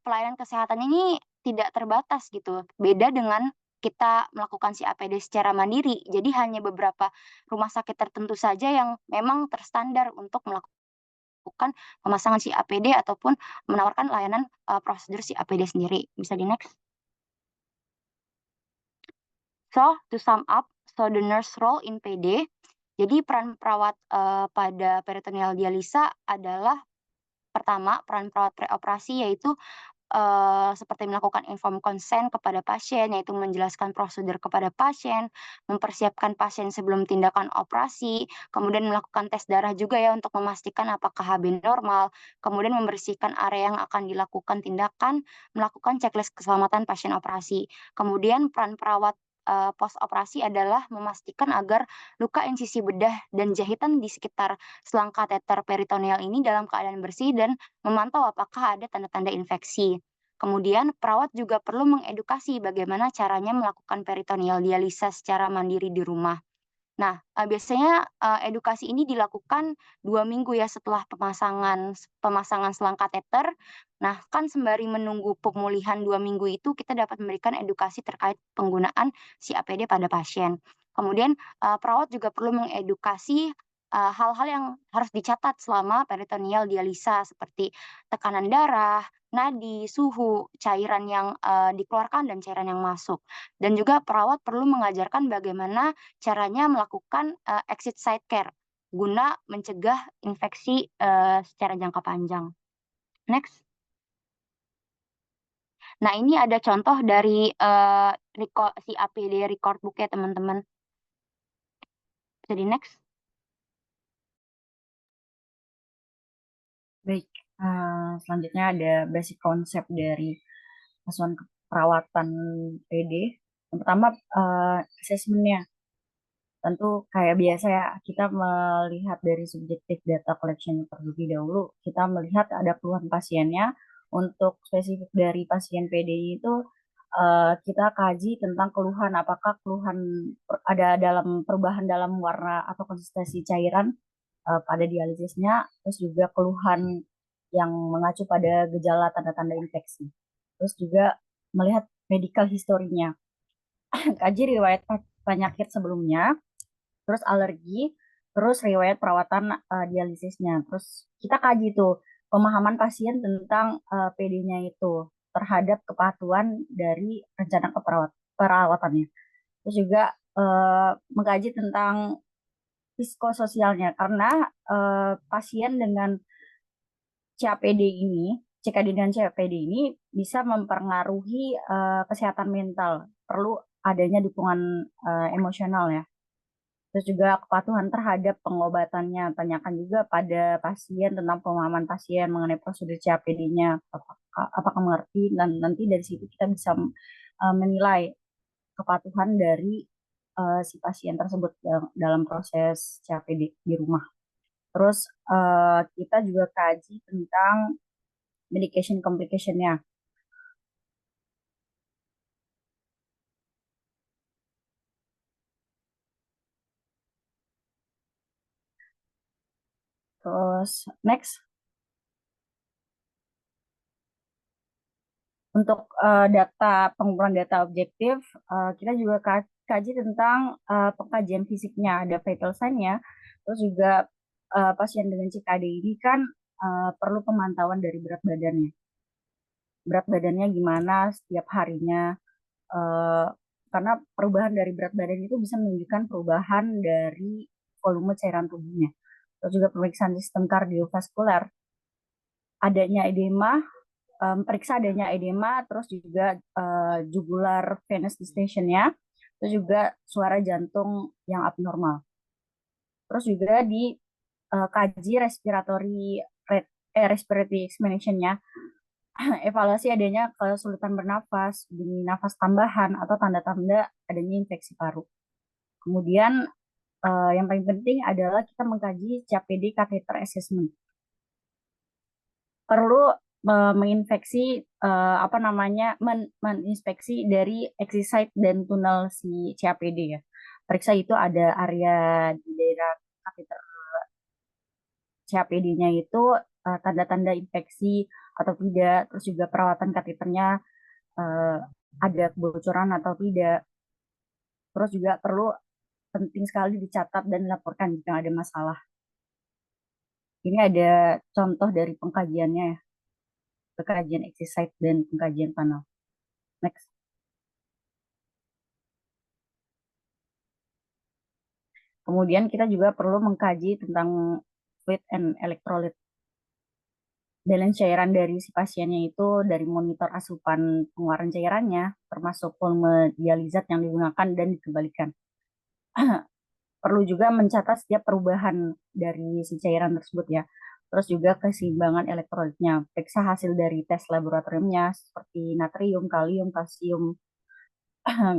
pelayanan kesehatan ini tidak terbatas gitu. Beda dengan kita melakukan si APD secara mandiri. Jadi hanya beberapa rumah sakit tertentu saja yang memang terstandar untuk melakukan pemasangan si APD ataupun menawarkan layanan prosedur si APD sendiri. Bisa di next. So, to sum up, the nurse role in PD. Jadi peran perawat pada peritoneal dialisa adalah pertama, peran perawat preoperasi, yaitu seperti melakukan informed consent kepada pasien, yaitu menjelaskan prosedur kepada pasien, mempersiapkan pasien sebelum tindakan operasi, kemudian melakukan tes darah juga ya untuk memastikan apakah HB normal, kemudian membersihkan area yang akan dilakukan tindakan, melakukan checklist keselamatan pasien operasi. Kemudian peran perawat post operasi adalah memastikan agar luka insisi bedah dan jahitan di sekitar selang kateter peritoneal ini dalam keadaan bersih dan memantau apakah ada tanda-tanda infeksi. Kemudian perawat juga perlu mengedukasi bagaimana caranya melakukan peritoneal dialisa secara mandiri di rumah. Nah, biasanya edukasi ini dilakukan 2 minggu ya setelah pemasangan selang kateter. Nah, kan sembari menunggu pemulihan 2 minggu itu, kita dapat memberikan edukasi terkait penggunaan si APD pada pasien. Kemudian perawat juga perlu mengedukasi hal-hal yang harus dicatat selama peritoneal dialisa, seperti tekanan darah, nadi, suhu, cairan yang dikeluarkan dan cairan yang masuk. Dan juga perawat perlu mengajarkan bagaimana caranya melakukan exit site care guna mencegah infeksi secara jangka panjang. Next. Nah, ini ada contoh dari si APD record book ya teman-teman. Bisa di next. Baik, selanjutnya ada basic konsep dari asuhan keperawatan PD. Yang pertama, assessment-nya. Tentu kayak biasa ya, kita melihat dari subjektif data collection terlebih dahulu. Kita melihat ada keluhan pasiennya. Untuk spesifik dari pasien PD itu, kita kaji tentang keluhan, apakah keluhan ada dalam perubahan dalam warna atau konsistensi cairan pada dialisisnya, terus juga keluhan yang mengacu pada gejala tanda-tanda infeksi. Terus juga melihat medical historinya, kaji riwayat penyakit sebelumnya, terus alergi, terus riwayat perawatan dialisisnya. Terus kita kaji tuh pemahaman pasien tentang PD-nya itu terhadap kepatuhan dari rencana perawatannya. Terus juga mengkaji tentang psikososialnya, karena pasien dengan CAPD dengan CAPD ini bisa mempengaruhi kesehatan mental, perlu adanya dukungan emosional ya. Terus juga kepatuhan terhadap pengobatannya, tanyakan juga pada pasien tentang pemahaman pasien mengenai prosedur CAPD-nya, apakah mengerti, dan nanti dari situ kita bisa menilai kepatuhan dari si pasien tersebut dalam proses CAPD di rumah. Terus kita juga kaji tentang medication complication-nya. Terus next. Untuk pengumpulan data objektif, kita juga kaji tentang pengkajian fisiknya, ada vital sign-nya. Terus juga pasien dengan CKD ini kan perlu pemantauan dari berat badannya. Berat badannya gimana setiap harinya, karena perubahan dari berat badan itu bisa menunjukkan perubahan dari volume cairan tubuhnya. Terus juga pemeriksaan sistem kardiovaskuler. adanya edema, periksa adanya edema, terus juga jugular venous distensionnya, terus juga suara jantung yang abnormal. Terus juga di kaji respiratory examination-nya, evaluasi adanya kesulitan bernafas, bunyi nafas tambahan, atau tanda-tanda adanya infeksi paru. Kemudian yang paling penting adalah kita mengkaji CAPD catheter assessment. Perlu menginfeksi meninspeksi dari exit site dan tunnel si CAPD ya. Periksa itu ada area di daerah kateter CAPD-nya itu tanda-tanda infeksi atau tidak, terus juga perawatan kateternya ada kebocoran atau tidak. Terus juga penting sekali dicatat dan dilaporkan jika ada masalah. Ini ada contoh dari pengkajiannya ya. Pengkajian exit site dan pengkajian panel. Next. Kemudian kita juga perlu mengkaji tentang fluid and electrolyte. Balance cairan dari si pasiennya itu dari monitor asupan pengeluaran cairannya, termasuk volume dializat yang digunakan dan dikembalikan. Perlu juga mencatat setiap perubahan dari si cairan tersebut ya. Terus juga keseimbangan elektrolitnya. Periksa hasil dari tes laboratoriumnya seperti natrium, kalium, kalsium.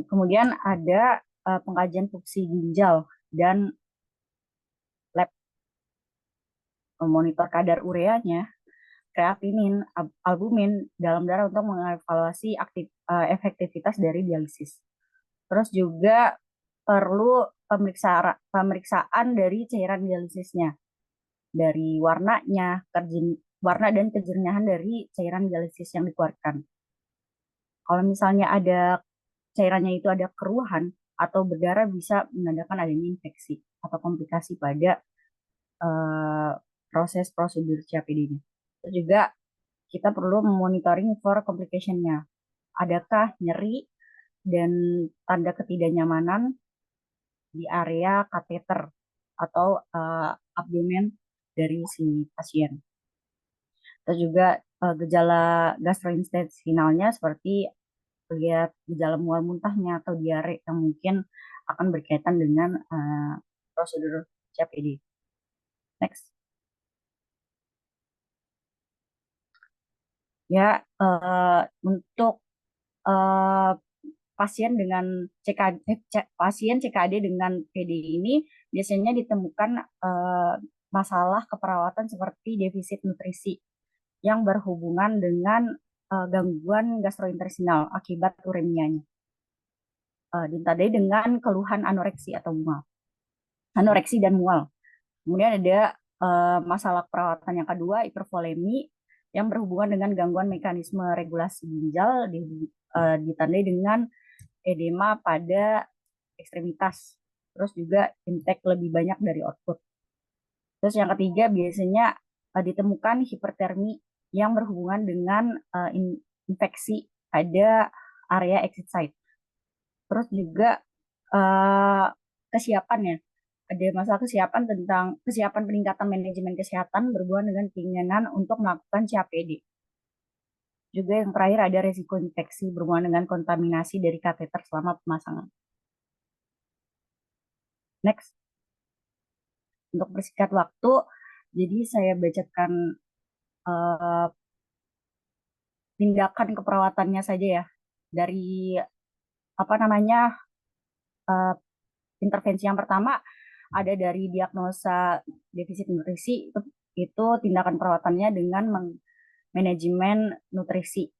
Kemudian ada pengkajian fungsi ginjal dan lab monitor kadar ureanya, kreatinin, albumin dalam darah untuk mengevaluasi efektivitas dari dialisis. Terus juga perlu pemeriksaan dari cairan dialisisnya, dari warnanya, warna dan kejernihan dari cairan dialisis yang dikeluarkan. Kalau misalnya ada cairannya itu ada keruhan atau berdarah, bisa menandakan adanya infeksi atau komplikasi pada proses prosedur CAPD-nya. Terus juga kita perlu memonitoring for complication-nya. Adakah nyeri dan tanda ketidaknyamanan di area kateter atau abdomen dari si pasien. Terus juga gejala gastrointestinalnya seperti lihat gejala mual muntahnya atau diare yang mungkin akan berkaitan dengan prosedur CAPD. Next. Ya, untuk pasien dengan pasien CKD dengan PD ini biasanya ditemukan masalah keperawatan seperti defisit nutrisi yang berhubungan dengan gangguan gastrointestinal akibat uremianya. Ditandai dengan keluhan anoreksi atau mual. Anoreksi dan mual. Kemudian ada masalah perawatan yang kedua, hipervolemi, yang berhubungan dengan gangguan mekanisme regulasi ginjal, ditandai dengan edema pada ekstremitas. Terus juga intake lebih banyak dari output. Terus yang ketiga biasanya ditemukan hipertermi yang berhubungan dengan infeksi pada area exit site. Terus juga kesiapan ya. Ada masalah kesiapan peningkatan manajemen kesehatan berhubungan dengan keinginan untuk melakukan CAPD. Juga yang terakhir ada resiko infeksi berhubungan dengan kontaminasi dari kateter selama pemasangan. Next. Untuk persingkat waktu, jadi saya bacakan tindakan keperawatannya saja ya. Dari intervensi yang pertama ada dari diagnosa defisit nutrisi, itu tindakan perawatannya dengan manajemen nutrisi.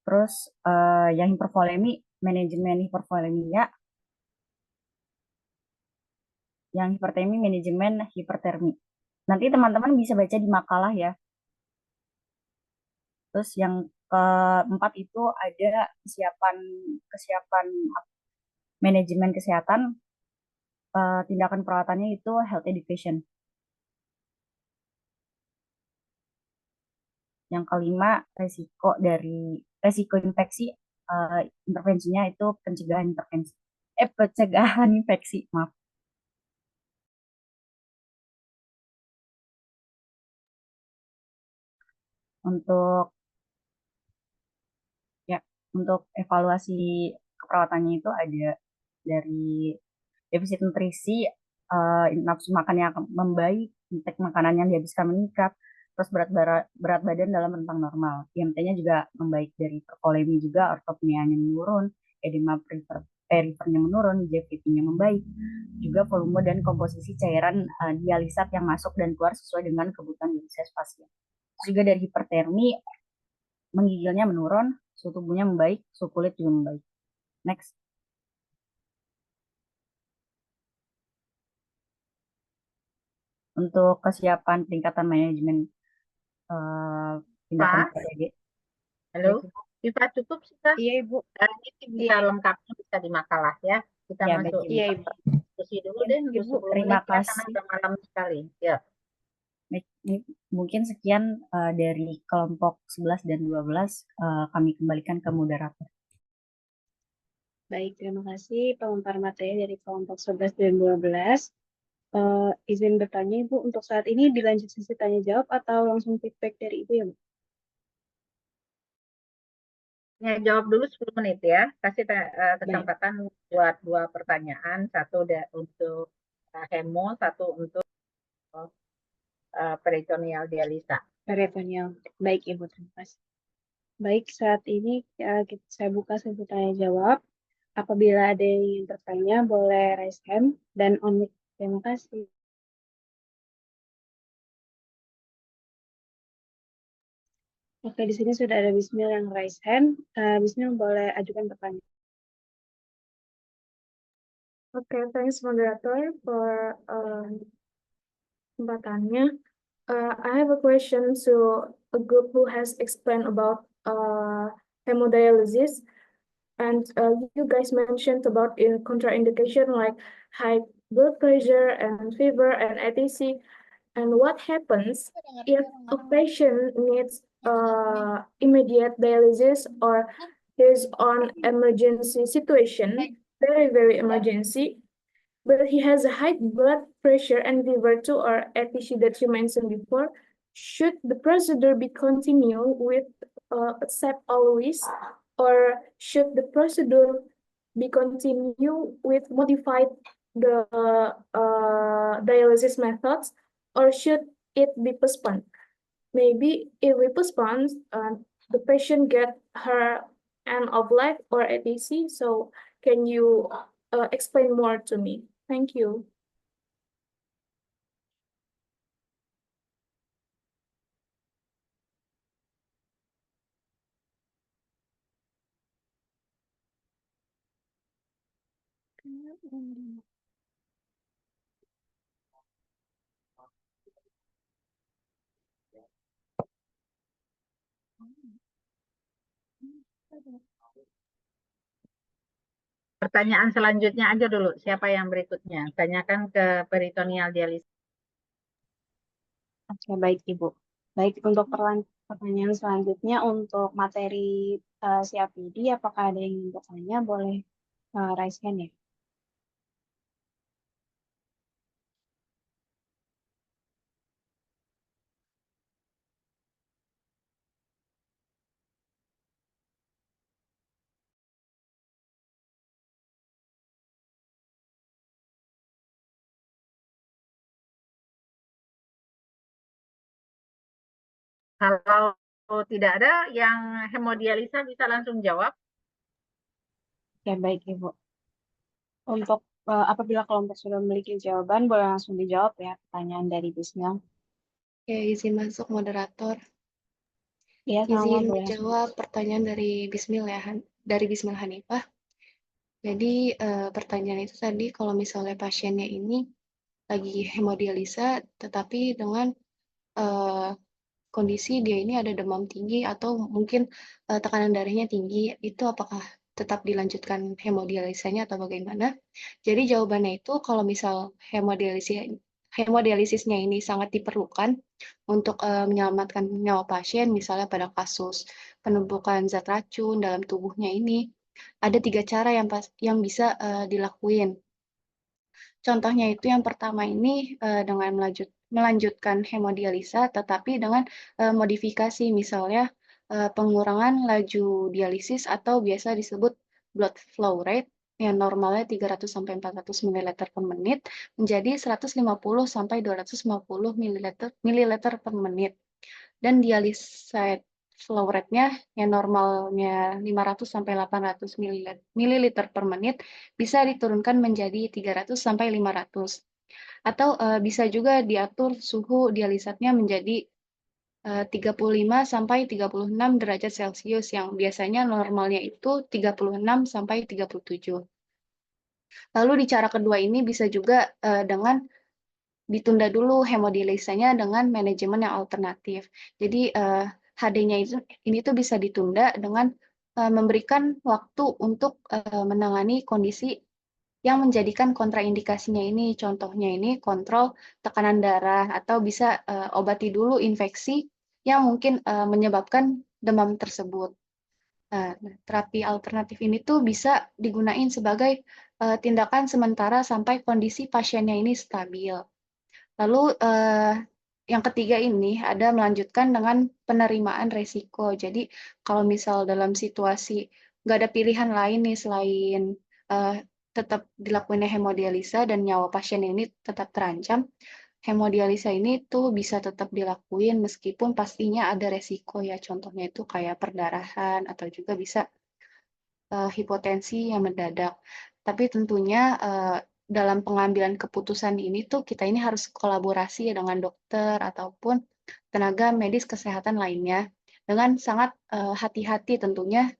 Terus yang hipervolemi, manajemen hipervoleminya. Yang hipertermi, manajemen hipertermi. Nanti teman-teman bisa baca di makalah ya. Terus yang keempat itu ada kesiapan manajemen kesehatan. Tindakan perawatannya itu health education. Yang kelima, resiko infeksi, intervensinya itu pencegahan infeksi, maaf. untuk evaluasi keperawatannya itu ada dari defisit nutrisi, nafsu makan yang membaik, intake makanan yang dihabiskan meningkat, terus berat badan dalam rentang normal. IMT-nya juga membaik, dari hiperkolemi juga, ortopnianya menurun, edema perifernya menurun, JVP-nya membaik, juga volume dan komposisi cairan dialisat yang masuk dan keluar sesuai dengan kebutuhan dialisis pasien. Juga dari hipertermi, menggigilnya menurun, suhu tubuhnya membaik, suhu kulit juga membaik. Next. Untuk kesiapan peningkatan manajemen tindakan Pak, PPD. halo, Iva cukup sudah? Iya, Ibu. Ini bisa lengkapnya bisa di makalah ya. Kita Ya, masuk baik, Iya, Ibu. diskusi dulu deh untuk Ibu, 10 terima menit ya, karena kasih. udah malam sekali. Ya. Baik, mungkin sekian dari kelompok 11 dan 12, kami kembalikan ke moderator. Baik, terima kasih pemaparan materi dari kelompok 11 dan 12. Izin bertanya, Ibu, untuk saat ini dilanjut sesi tanya jawab atau langsung feedback dari Ibu ya, Bu? Ya, jawab dulu 10 menit ya. Kasih kesempatan buat 2 pertanyaan, satu untuk hemo, satu untuk peritoneal dialisa. Peritoneal. Baik, Ibu, terima kasih. Baik, saat ini saya buka sesi tanya jawab. Apabila ada yang ingin bertanya, boleh raise hand dan on mic. Terima kasih. Oke, di sini sudah ada Bismil yang raise hand. Bismil boleh ajukan pertanyaan. Okay, thanks moderator for kesempatannya. I have a question to a group who has explained about hemodialysis, and you guys mentioned about contraindication like high blood pressure and fever and ATC. And what happens if a patient needs immediate dialysis or is on emergency situation, very emergency, but he has a high blood pressure and fever too, or ATC that you mentioned before? Should the procedure be continued with accept always, or should the procedure be continued with modified the dialysis methods, or should it be postponed? Maybe if we postpone, the patient get her end of life or ATC. So can you explain more to me? Thank you. Pertanyaan selanjutnya aja dulu. Siapa yang berikutnya? Tanyakan ke peritoneal dialisis. Oke, baik Ibu. Baik, untuk pertanyaan selanjutnya untuk materi CAPD, apakah ada yang ingin bertanya? Boleh raise hand ya. Kalau tidak ada yang hemodialisa bisa langsung jawab. Oke, baik Ibu. Untuk apabila kelompok sudah memiliki jawaban, boleh langsung dijawab ya pertanyaan dari Bismil. Oke, izin masuk moderator. Iya, Izin boleh. menjawab pertanyaan dari Bismil ya, dari Bismil Hanifah. Jadi pertanyaan itu tadi kalau misalnya pasiennya ini lagi hemodialisa, tetapi dengan kondisi dia ini ada demam tinggi atau mungkin tekanan darahnya tinggi, itu apakah tetap dilanjutkan hemodialisanya atau bagaimana? Jadi jawabannya itu kalau misal hemodialisisnya ini sangat diperlukan untuk menyelamatkan nyawa pasien, misalnya pada kasus penumpukan zat racun dalam tubuhnya ini, ada 3 cara yang bisa dilakuin. Contohnya itu yang pertama ini dengan melanjutkan hemodialisa, tetapi dengan modifikasi, misalnya pengurangan laju dialisis atau biasa disebut blood flow rate yang normalnya 300 sampai 400 ml per menit menjadi 150 sampai 250 ml per menit. Dan dialysate flow rate-nya yang normalnya 500 sampai 800 ml per menit bisa diturunkan menjadi 300 sampai 500. Atau bisa juga diatur suhu dialisatnya menjadi 35 sampai 36 derajat Celcius yang biasanya normalnya itu 36 sampai 37. Lalu di cara kedua ini bisa juga dengan ditunda dulu hemodialisanya dengan manajemen yang alternatif. Jadi HD-nya ini tuh bisa ditunda dengan memberikan waktu untuk menangani kondisi yang menjadikan kontraindikasinya ini. Contohnya ini kontrol tekanan darah atau bisa obati dulu infeksi yang mungkin menyebabkan demam tersebut. Nah, terapi alternatif ini tuh bisa digunain sebagai tindakan sementara sampai kondisi pasiennya ini stabil. Lalu yang ketiga ini ada melanjutkan dengan penerimaan resiko. Jadi kalau misal dalam situasi nggak ada pilihan lain nih selain tetap dilakukan hemodialisa dan nyawa pasien ini tetap terancam, hemodialisa ini tuh bisa tetap dilakuin meskipun pastinya ada resiko ya. Contohnya itu kayak perdarahan atau juga bisa hipotensi yang mendadak. Tapi tentunya dalam pengambilan keputusan ini tuh kita ini harus kolaborasi dengan dokter ataupun tenaga medis kesehatan lainnya dengan sangat hati-hati tentunya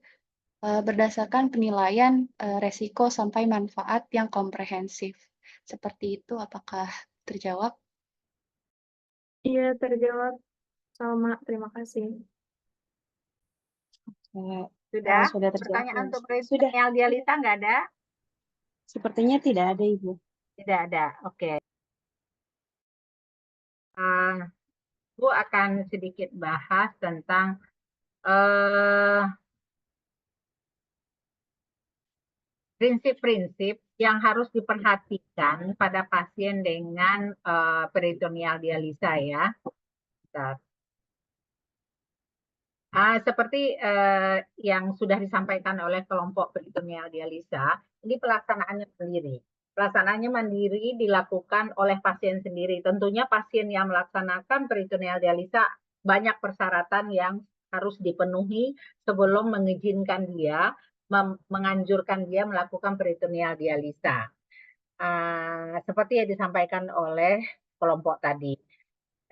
berdasarkan penilaian resiko sampai manfaat yang komprehensif. Seperti itu, apakah terjawab? Iya, terjawab. Salma, terima kasih. Sudah? Sudah terjawab. Pertanyaan untuk Sudah. peritoneal dialisa nggak ada? Sepertinya tidak ada, Ibu. Tidak ada, oke. Ibu akan sedikit bahas tentang prinsip-prinsip yang harus diperhatikan pada pasien dengan peritoneal dialisa ya. Seperti yang sudah disampaikan oleh kelompok peritoneal dialisa, ini pelaksanaannya sendiri. Pelaksanaannya mandiri dilakukan oleh pasien sendiri. Tentunya pasien yang melaksanakan peritoneal dialisa banyak persyaratan yang harus dipenuhi sebelum mengizinkan dia, menganjurkan dia melakukan peritoneal dialisa. Seperti yang disampaikan oleh kelompok tadi.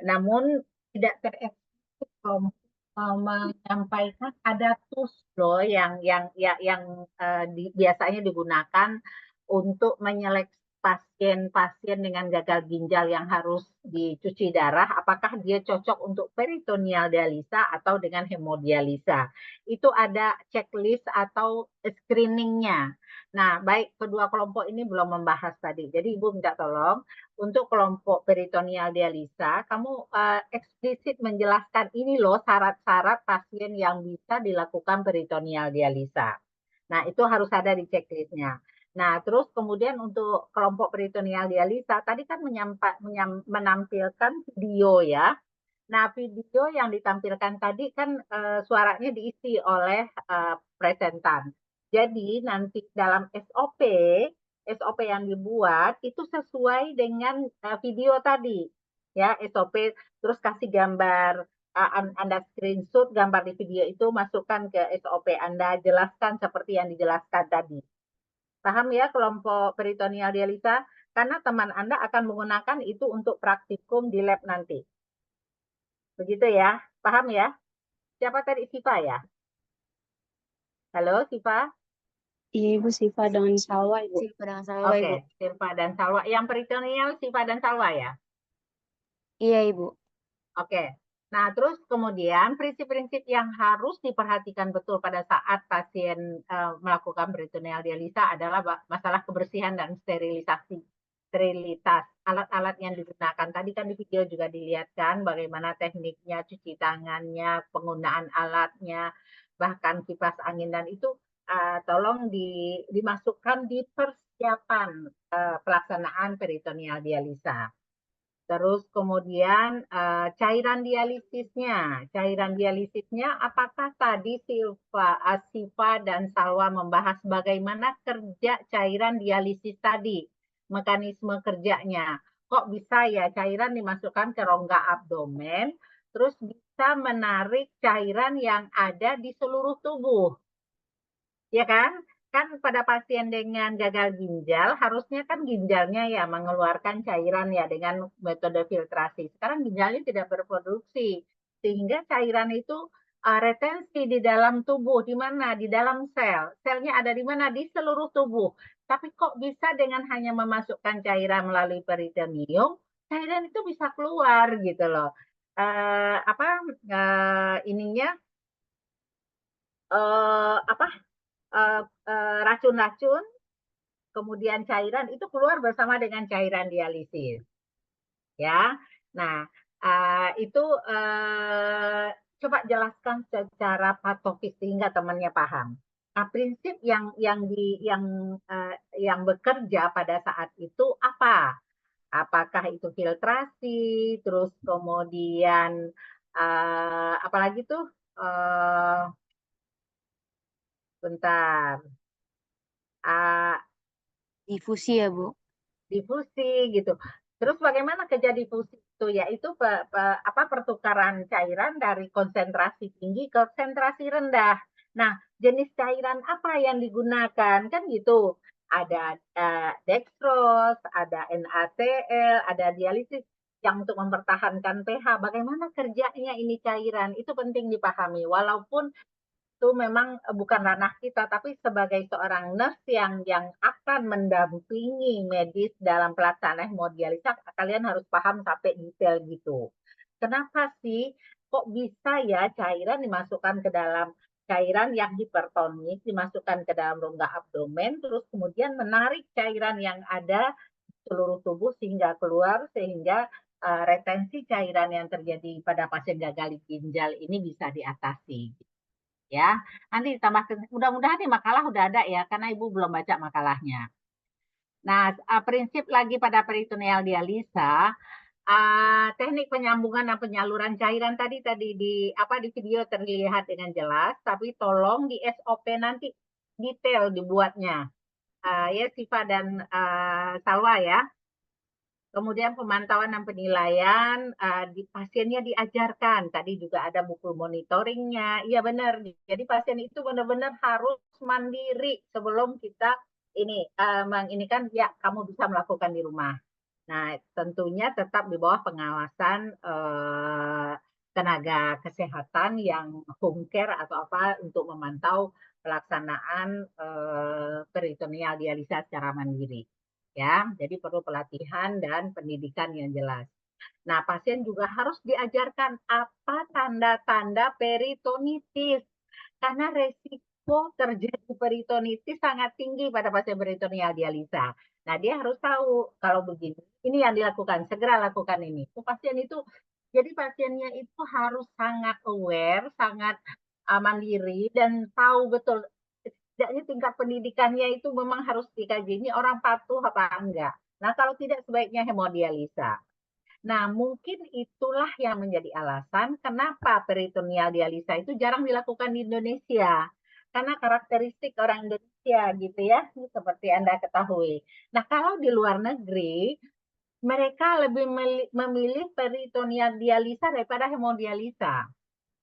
Namun tidak tereksekusi kelompok menyampaikan ada tools loh yang biasanya digunakan untuk menyeleksi pasien-pasien dengan gagal ginjal yang harus dicuci darah, apakah dia cocok untuk peritoneal dialisa atau dengan hemodialisa. Itu ada checklist atau screeningnya. Nah, baik kedua kelompok ini belum membahas tadi. Jadi Ibu minta tolong untuk kelompok peritoneal dialisa, kamu eksplisit menjelaskan ini loh syarat-syarat pasien yang bisa dilakukan peritoneal dialisa. Nah, itu harus ada di checklistnya. Nah, terus kemudian untuk kelompok peritoneal dialisa, tadi kan menampilkan video ya. Nah, video yang ditampilkan tadi kan suaranya diisi oleh presentan. Jadi nanti dalam SOP yang dibuat itu sesuai dengan video tadi. Ya, SOP terus kasih gambar, Anda screenshot gambar di video itu, masukkan ke SOP Anda, jelaskan seperti yang dijelaskan tadi. Paham ya kelompok peritoneal dialisa? Karena teman Anda akan menggunakan itu untuk praktikum di lab nanti. Begitu ya? Paham ya? Siapa tadi? Siva ya? Halo, Siva? Iya, Ibu, Siva dengan Salwa, Ibu. Siva dengan Salwa, Ibu. Oke, Siva dan Salwa. Yang peritoneal Siva dan Salwa ya? Iya, Ibu. Oke. Nah, terus kemudian prinsip-prinsip yang harus diperhatikan betul pada saat pasien melakukan peritoneal dialisa adalah masalah kebersihan dan sterilitas. Alat-alat yang digunakan. Tadi kan di video juga dilihatkan bagaimana tekniknya, cuci tangannya, penggunaan alatnya, bahkan kipas angin, dan itu tolong dimasukkan di persiapan pelaksanaan peritoneal dialisa. Terus kemudian cairan dialisisnya apakah tadi Siva dan Salwa membahas bagaimana kerja cairan dialisis tadi, mekanisme kerjanya. Kok bisa ya cairan dimasukkan ke rongga abdomen, terus bisa menarik cairan yang ada di seluruh tubuh, ya kan? Kan pada pasien dengan gagal ginjal, harusnya kan ginjalnya ya mengeluarkan cairan ya dengan metode filtrasi. Sekarang ginjalnya tidak berproduksi, sehingga cairan itu retensi di dalam tubuh, di mana? Di dalam sel. Selnya ada di mana? Di seluruh tubuh. Tapi kok bisa dengan hanya memasukkan cairan melalui peritoneum, cairan itu bisa keluar gitu loh. Ininya racun-racun, kemudian cairan itu keluar bersama dengan cairan dialisis, ya. Nah, itu coba jelaskan secara patofis sehingga temannya paham. Nah, prinsip yang bekerja pada saat itu apa? Apakah itu filtrasi, terus kemudian apalagi tuh? Bentar. Difusi ya, Bu. Difusi gitu. Terus bagaimana kerja difusi itu? Yaitu pertukaran cairan dari konsentrasi tinggi ke konsentrasi rendah. Nah, jenis cairan apa yang digunakan? Kan gitu. Ada dextrose, ada NaCl, ada dialisis yang untuk mempertahankan pH. Bagaimana kerjanya ini cairan? Itu penting dipahami. Walaupun itu memang bukan ranah kita, tapi sebagai seorang nurse yang akan mendampingi medis dalam pelaksanaan hemodialisa, kalian harus paham sampai detail gitu. Kenapa sih kok bisa ya cairan dimasukkan ke dalam cairan yang hipertonik, dimasukkan ke dalam rongga abdomen, terus kemudian menarik cairan yang ada di seluruh tubuh sehingga keluar, sehingga retensi cairan yang terjadi pada pasien gagal ginjal ini bisa diatasi. Ya, nanti ditambah, mudah-mudahan nih makalah udah ada ya, karena Ibu belum baca makalahnya. Nah, prinsip lagi pada peritoneal dialisa, teknik penyambungan dan penyaluran cairan tadi di video terlihat dengan jelas, tapi tolong di SOP nanti detail dibuatnya. Ya, Siva dan Salwa ya. Kemudian pemantauan dan penilaian pasiennya diajarkan. Tadi juga ada buku monitoringnya. Iya benar. Jadi pasien itu benar-benar harus mandiri sebelum kita kan ya kamu bisa melakukan di rumah. Nah, tentunya tetap di bawah pengawasan tenaga kesehatan yang home care atau apa untuk memantau pelaksanaan peritoneal dialisa secara mandiri. Ya, jadi perlu pelatihan dan pendidikan yang jelas. Nah, pasien juga harus diajarkan apa tanda-tanda peritonitis karena resiko terjadi peritonitis sangat tinggi pada pasien peritoneal dialisa. Nah, dia harus tahu kalau begini, ini yang dilakukan, segera lakukan ini. Jadi pasiennya itu harus sangat aware, sangat mandiri dan tahu betul setidaknya tingkat pendidikannya itu memang harus dikaji. Ini orang patuh apa enggak? Nah, kalau tidak sebaiknya hemodialisa. Nah, mungkin itulah yang menjadi alasan kenapa peritoneal dialisa itu jarang dilakukan di Indonesia. Karena karakteristik orang Indonesia gitu ya, seperti Anda ketahui. Nah, kalau di luar negeri, mereka lebih memilih peritoneal dialisa daripada hemodialisa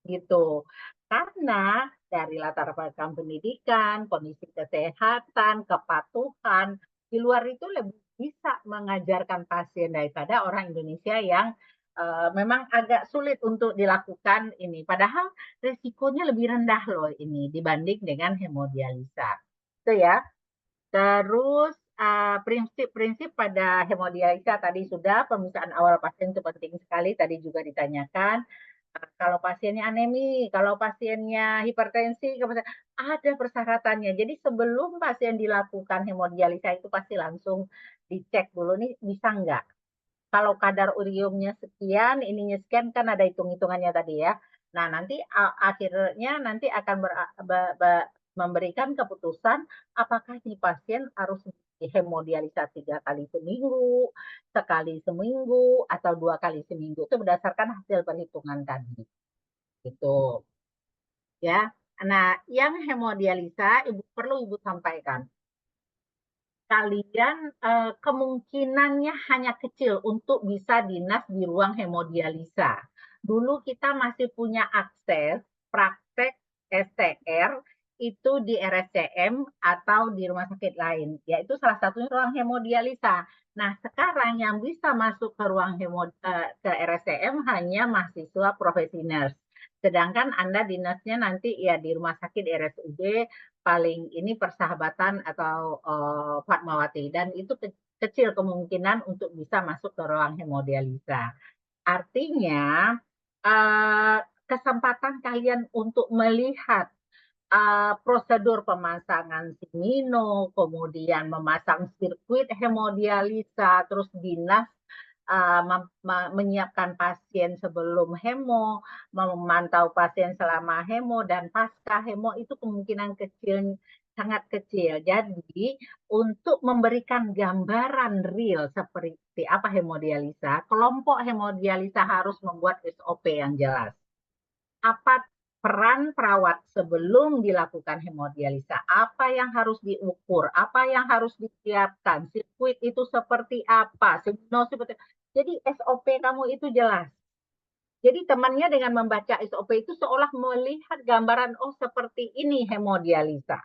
gitu. Karena dari latar belakang pendidikan, kondisi kesehatan, kepatuhan, di luar itu lebih bisa mengajarkan pasien daripada orang Indonesia yang memang agak sulit untuk dilakukan ini. Padahal resikonya lebih rendah loh ini dibanding dengan hemodialisa. Itu ya. Terus prinsip-prinsip pada hemodialisa tadi sudah, pemeriksaan awal pasien itu penting sekali, tadi juga ditanyakan. Kalau pasiennya anemi, kalau pasiennya hipertensi, ada persyaratannya. Jadi sebelum pasien dilakukan hemodialisa itu pasti langsung dicek dulu nih bisa nggak. Kalau kadar uriumnya sekian, ininya sekian, kan ada hitung-hitungannya tadi ya. Nah, nanti akhirnya nanti akan memberikan keputusan apakah si pasien harus hemodialisa 3 kali seminggu, sekali seminggu, atau 2 kali seminggu. Itu berdasarkan hasil perhitungan tadi. Gitu. Ya. Nah, yang hemodialisa perlu Ibu sampaikan. Kalian kemungkinannya hanya kecil untuk bisa dinas di ruang hemodialisa. Dulu kita masih punya akses praktek STR itu di RSCM atau di rumah sakit lain, yaitu salah satunya ruang hemodialisa. Nah, sekarang yang bisa masuk ke ruang ke RSCM hanya mahasiswa profesi nurse. Sedangkan Anda dinasnya nanti ya di rumah sakit RSUD, paling ini Persahabatan atau Fatmawati, dan itu kecil kemungkinan untuk bisa masuk ke ruang hemodialisa. Artinya kesempatan kalian untuk melihat prosedur pemasangan simino, kemudian memasang sirkuit hemodialisa, terus dinas menyiapkan pasien sebelum hemo, memantau pasien selama hemo dan pasca hemo itu kemungkinan kecil, sangat kecil. Jadi untuk memberikan gambaran real seperti apa hemodialisa, kelompok hemodialisa harus membuat SOP yang jelas. Apa peran perawat sebelum dilakukan hemodialisa, apa yang harus diukur, apa yang harus disiapkan, sirkuit itu seperti apa, jadi SOP kamu itu jelas. Jadi temannya dengan membaca SOP itu seolah melihat gambaran, oh seperti ini hemodialisa.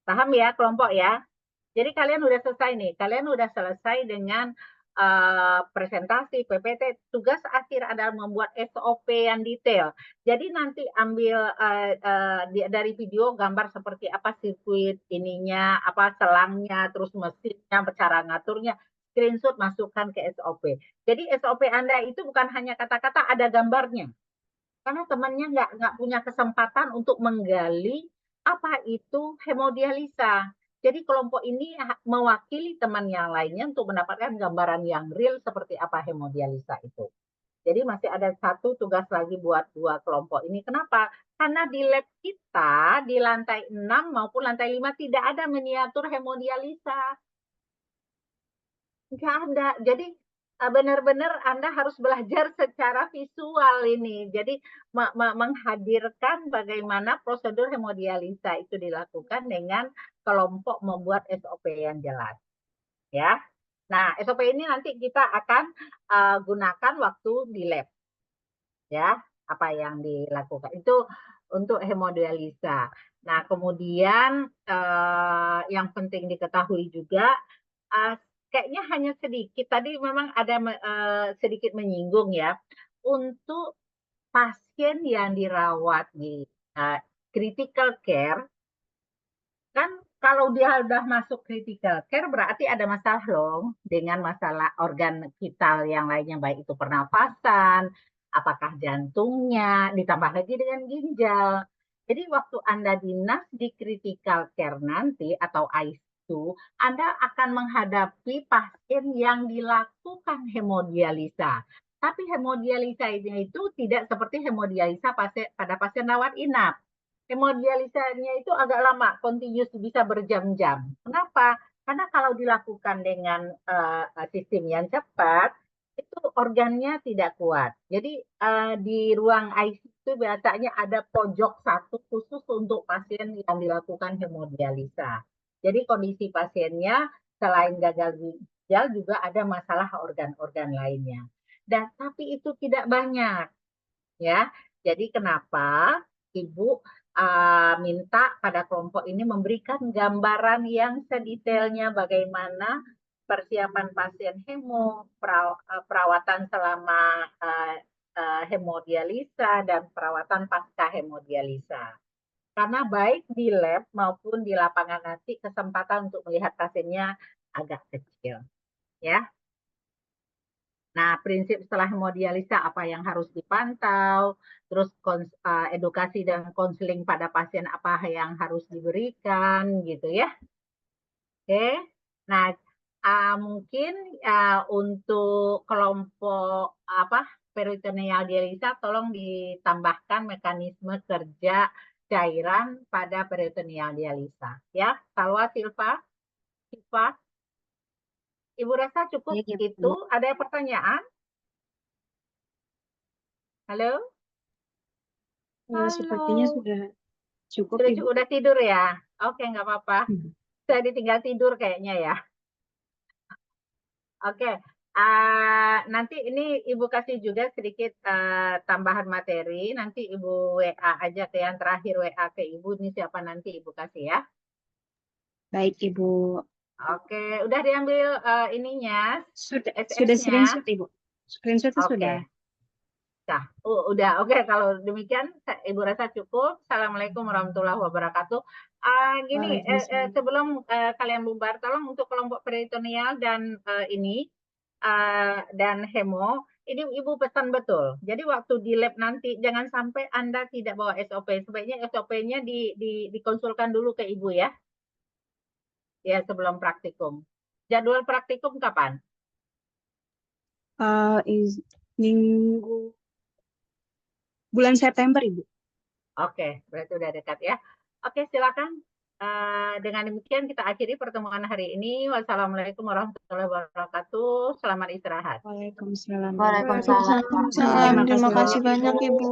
Paham ya kelompok ya? Jadi kalian udah selesai nih, kalian udah selesai dengan presentasi, PPT, tugas akhir adalah membuat SOP yang detail. Jadi nanti ambil dari video gambar seperti apa sirkuit ininya, apa selangnya, terus mesinnya, cara ngaturnya, screenshot masukkan ke SOP. Jadi SOP Anda itu bukan hanya kata-kata, ada gambarnya. Karena temannya nggak punya kesempatan untuk menggali apa itu hemodialisa. Jadi kelompok ini mewakili teman yang lainnya untuk mendapatkan gambaran yang real seperti apa hemodialisa itu. Jadi masih ada satu tugas lagi buat dua kelompok ini. Kenapa? Karena di lab kita di lantai 6 maupun lantai 5 tidak ada miniatur hemodialisa. Nggak ada. Jadi benar-benar Anda harus belajar secara visual ini. Jadi menghadirkan bagaimana prosedur hemodialisa itu dilakukan dengan kelompok membuat SOP yang jelas. Ya. Nah, SOP ini nanti kita akan gunakan waktu di lab. Ya, apa yang dilakukan itu untuk hemodialisa. Nah, kemudian yang penting diketahui juga kayaknya hanya sedikit, tadi memang ada sedikit menyinggung ya, untuk pasien yang dirawat di critical care, kan kalau dia sudah masuk critical care berarti ada masalah loh dengan masalah organ vital yang lainnya, baik itu pernafasan, apakah jantungnya, ditambah lagi dengan ginjal. Jadi waktu Anda dinas di critical care nanti atau ICU, Anda akan menghadapi pasien yang dilakukan hemodialisa. Tapi hemodialisa itu tidak seperti hemodialisa pada pasien rawat inap. Hemodialisanya itu agak lama, continuous, bisa berjam-jam. Kenapa? Karena kalau dilakukan dengan sistem yang cepat, itu organnya tidak kuat. Jadi di ruang ICU itu biasanya ada pojok satu khusus untuk pasien yang dilakukan hemodialisa. Jadi kondisi pasiennya selain gagal ginjal juga ada masalah organ-organ lainnya. Dan tapi itu tidak banyak, ya. Jadi kenapa Ibu minta pada kelompok ini memberikan gambaran yang sedetailnya bagaimana persiapan pasien hemo, perawatan selama hemodialisa, dan perawatan pasca hemodialisa. Karena baik di lab maupun di lapangan nanti kesempatan untuk melihat pasiennya agak kecil. Ya. Nah, prinsip setelah hemodialisa apa yang harus dipantau, terus edukasi dan konseling pada pasien apa yang harus diberikan, gitu ya. Oke, nah mungkin untuk kelompok peritoneal dialisa, tolong ditambahkan mekanisme kerja cairan pada peritoneal dialisa. Ya, Salwa, Silva. Siva? Ibu rasa cukup Baik, Ibu. itu. Ada pertanyaan? Halo? Sepertinya Halo? sudah cukup, Ibu. Udah tidur ya? Oke, nggak apa-apa. Saya ditinggal tidur kayaknya ya. Oke, nanti ini Ibu kasih juga sedikit tambahan materi. Nanti Ibu WA aja ke yang terakhir WA ke Ibu. Ini siapa nanti Ibu kasih ya. Baik, Ibu. Oke, udah diambil ininya, Sudah SS-nya. screenshot, Ibu. Screenshotnya Oke. sudah. Nah, udah. Oke, kalau demikian Ibu rasa cukup. Assalamualaikum warahmatullahi wabarakatuh. Gini, Waalaikumsalam. sebelum kalian bubar, tolong untuk kelompok peritoneal dan dan hemo, ini Ibu pesan betul. Jadi waktu di lab nanti jangan sampai Anda tidak bawa SOP. Sebaiknya SOP-nya dikonsulkan dulu ke Ibu ya. Ya, sebelum praktikum. Jadwal praktikum kapan? Minggu bulan September, Ibu. Oke, berarti udah dekat ya. Oke, silakan. Dengan demikian kita akhiri pertemuan hari ini. Wassalamualaikum warahmatullahi wabarakatuh. Selamat istirahat. Waalaikumsalam. Waalaikumsalam. Waalaikumsalam. Terima kasih banyak, Ibu.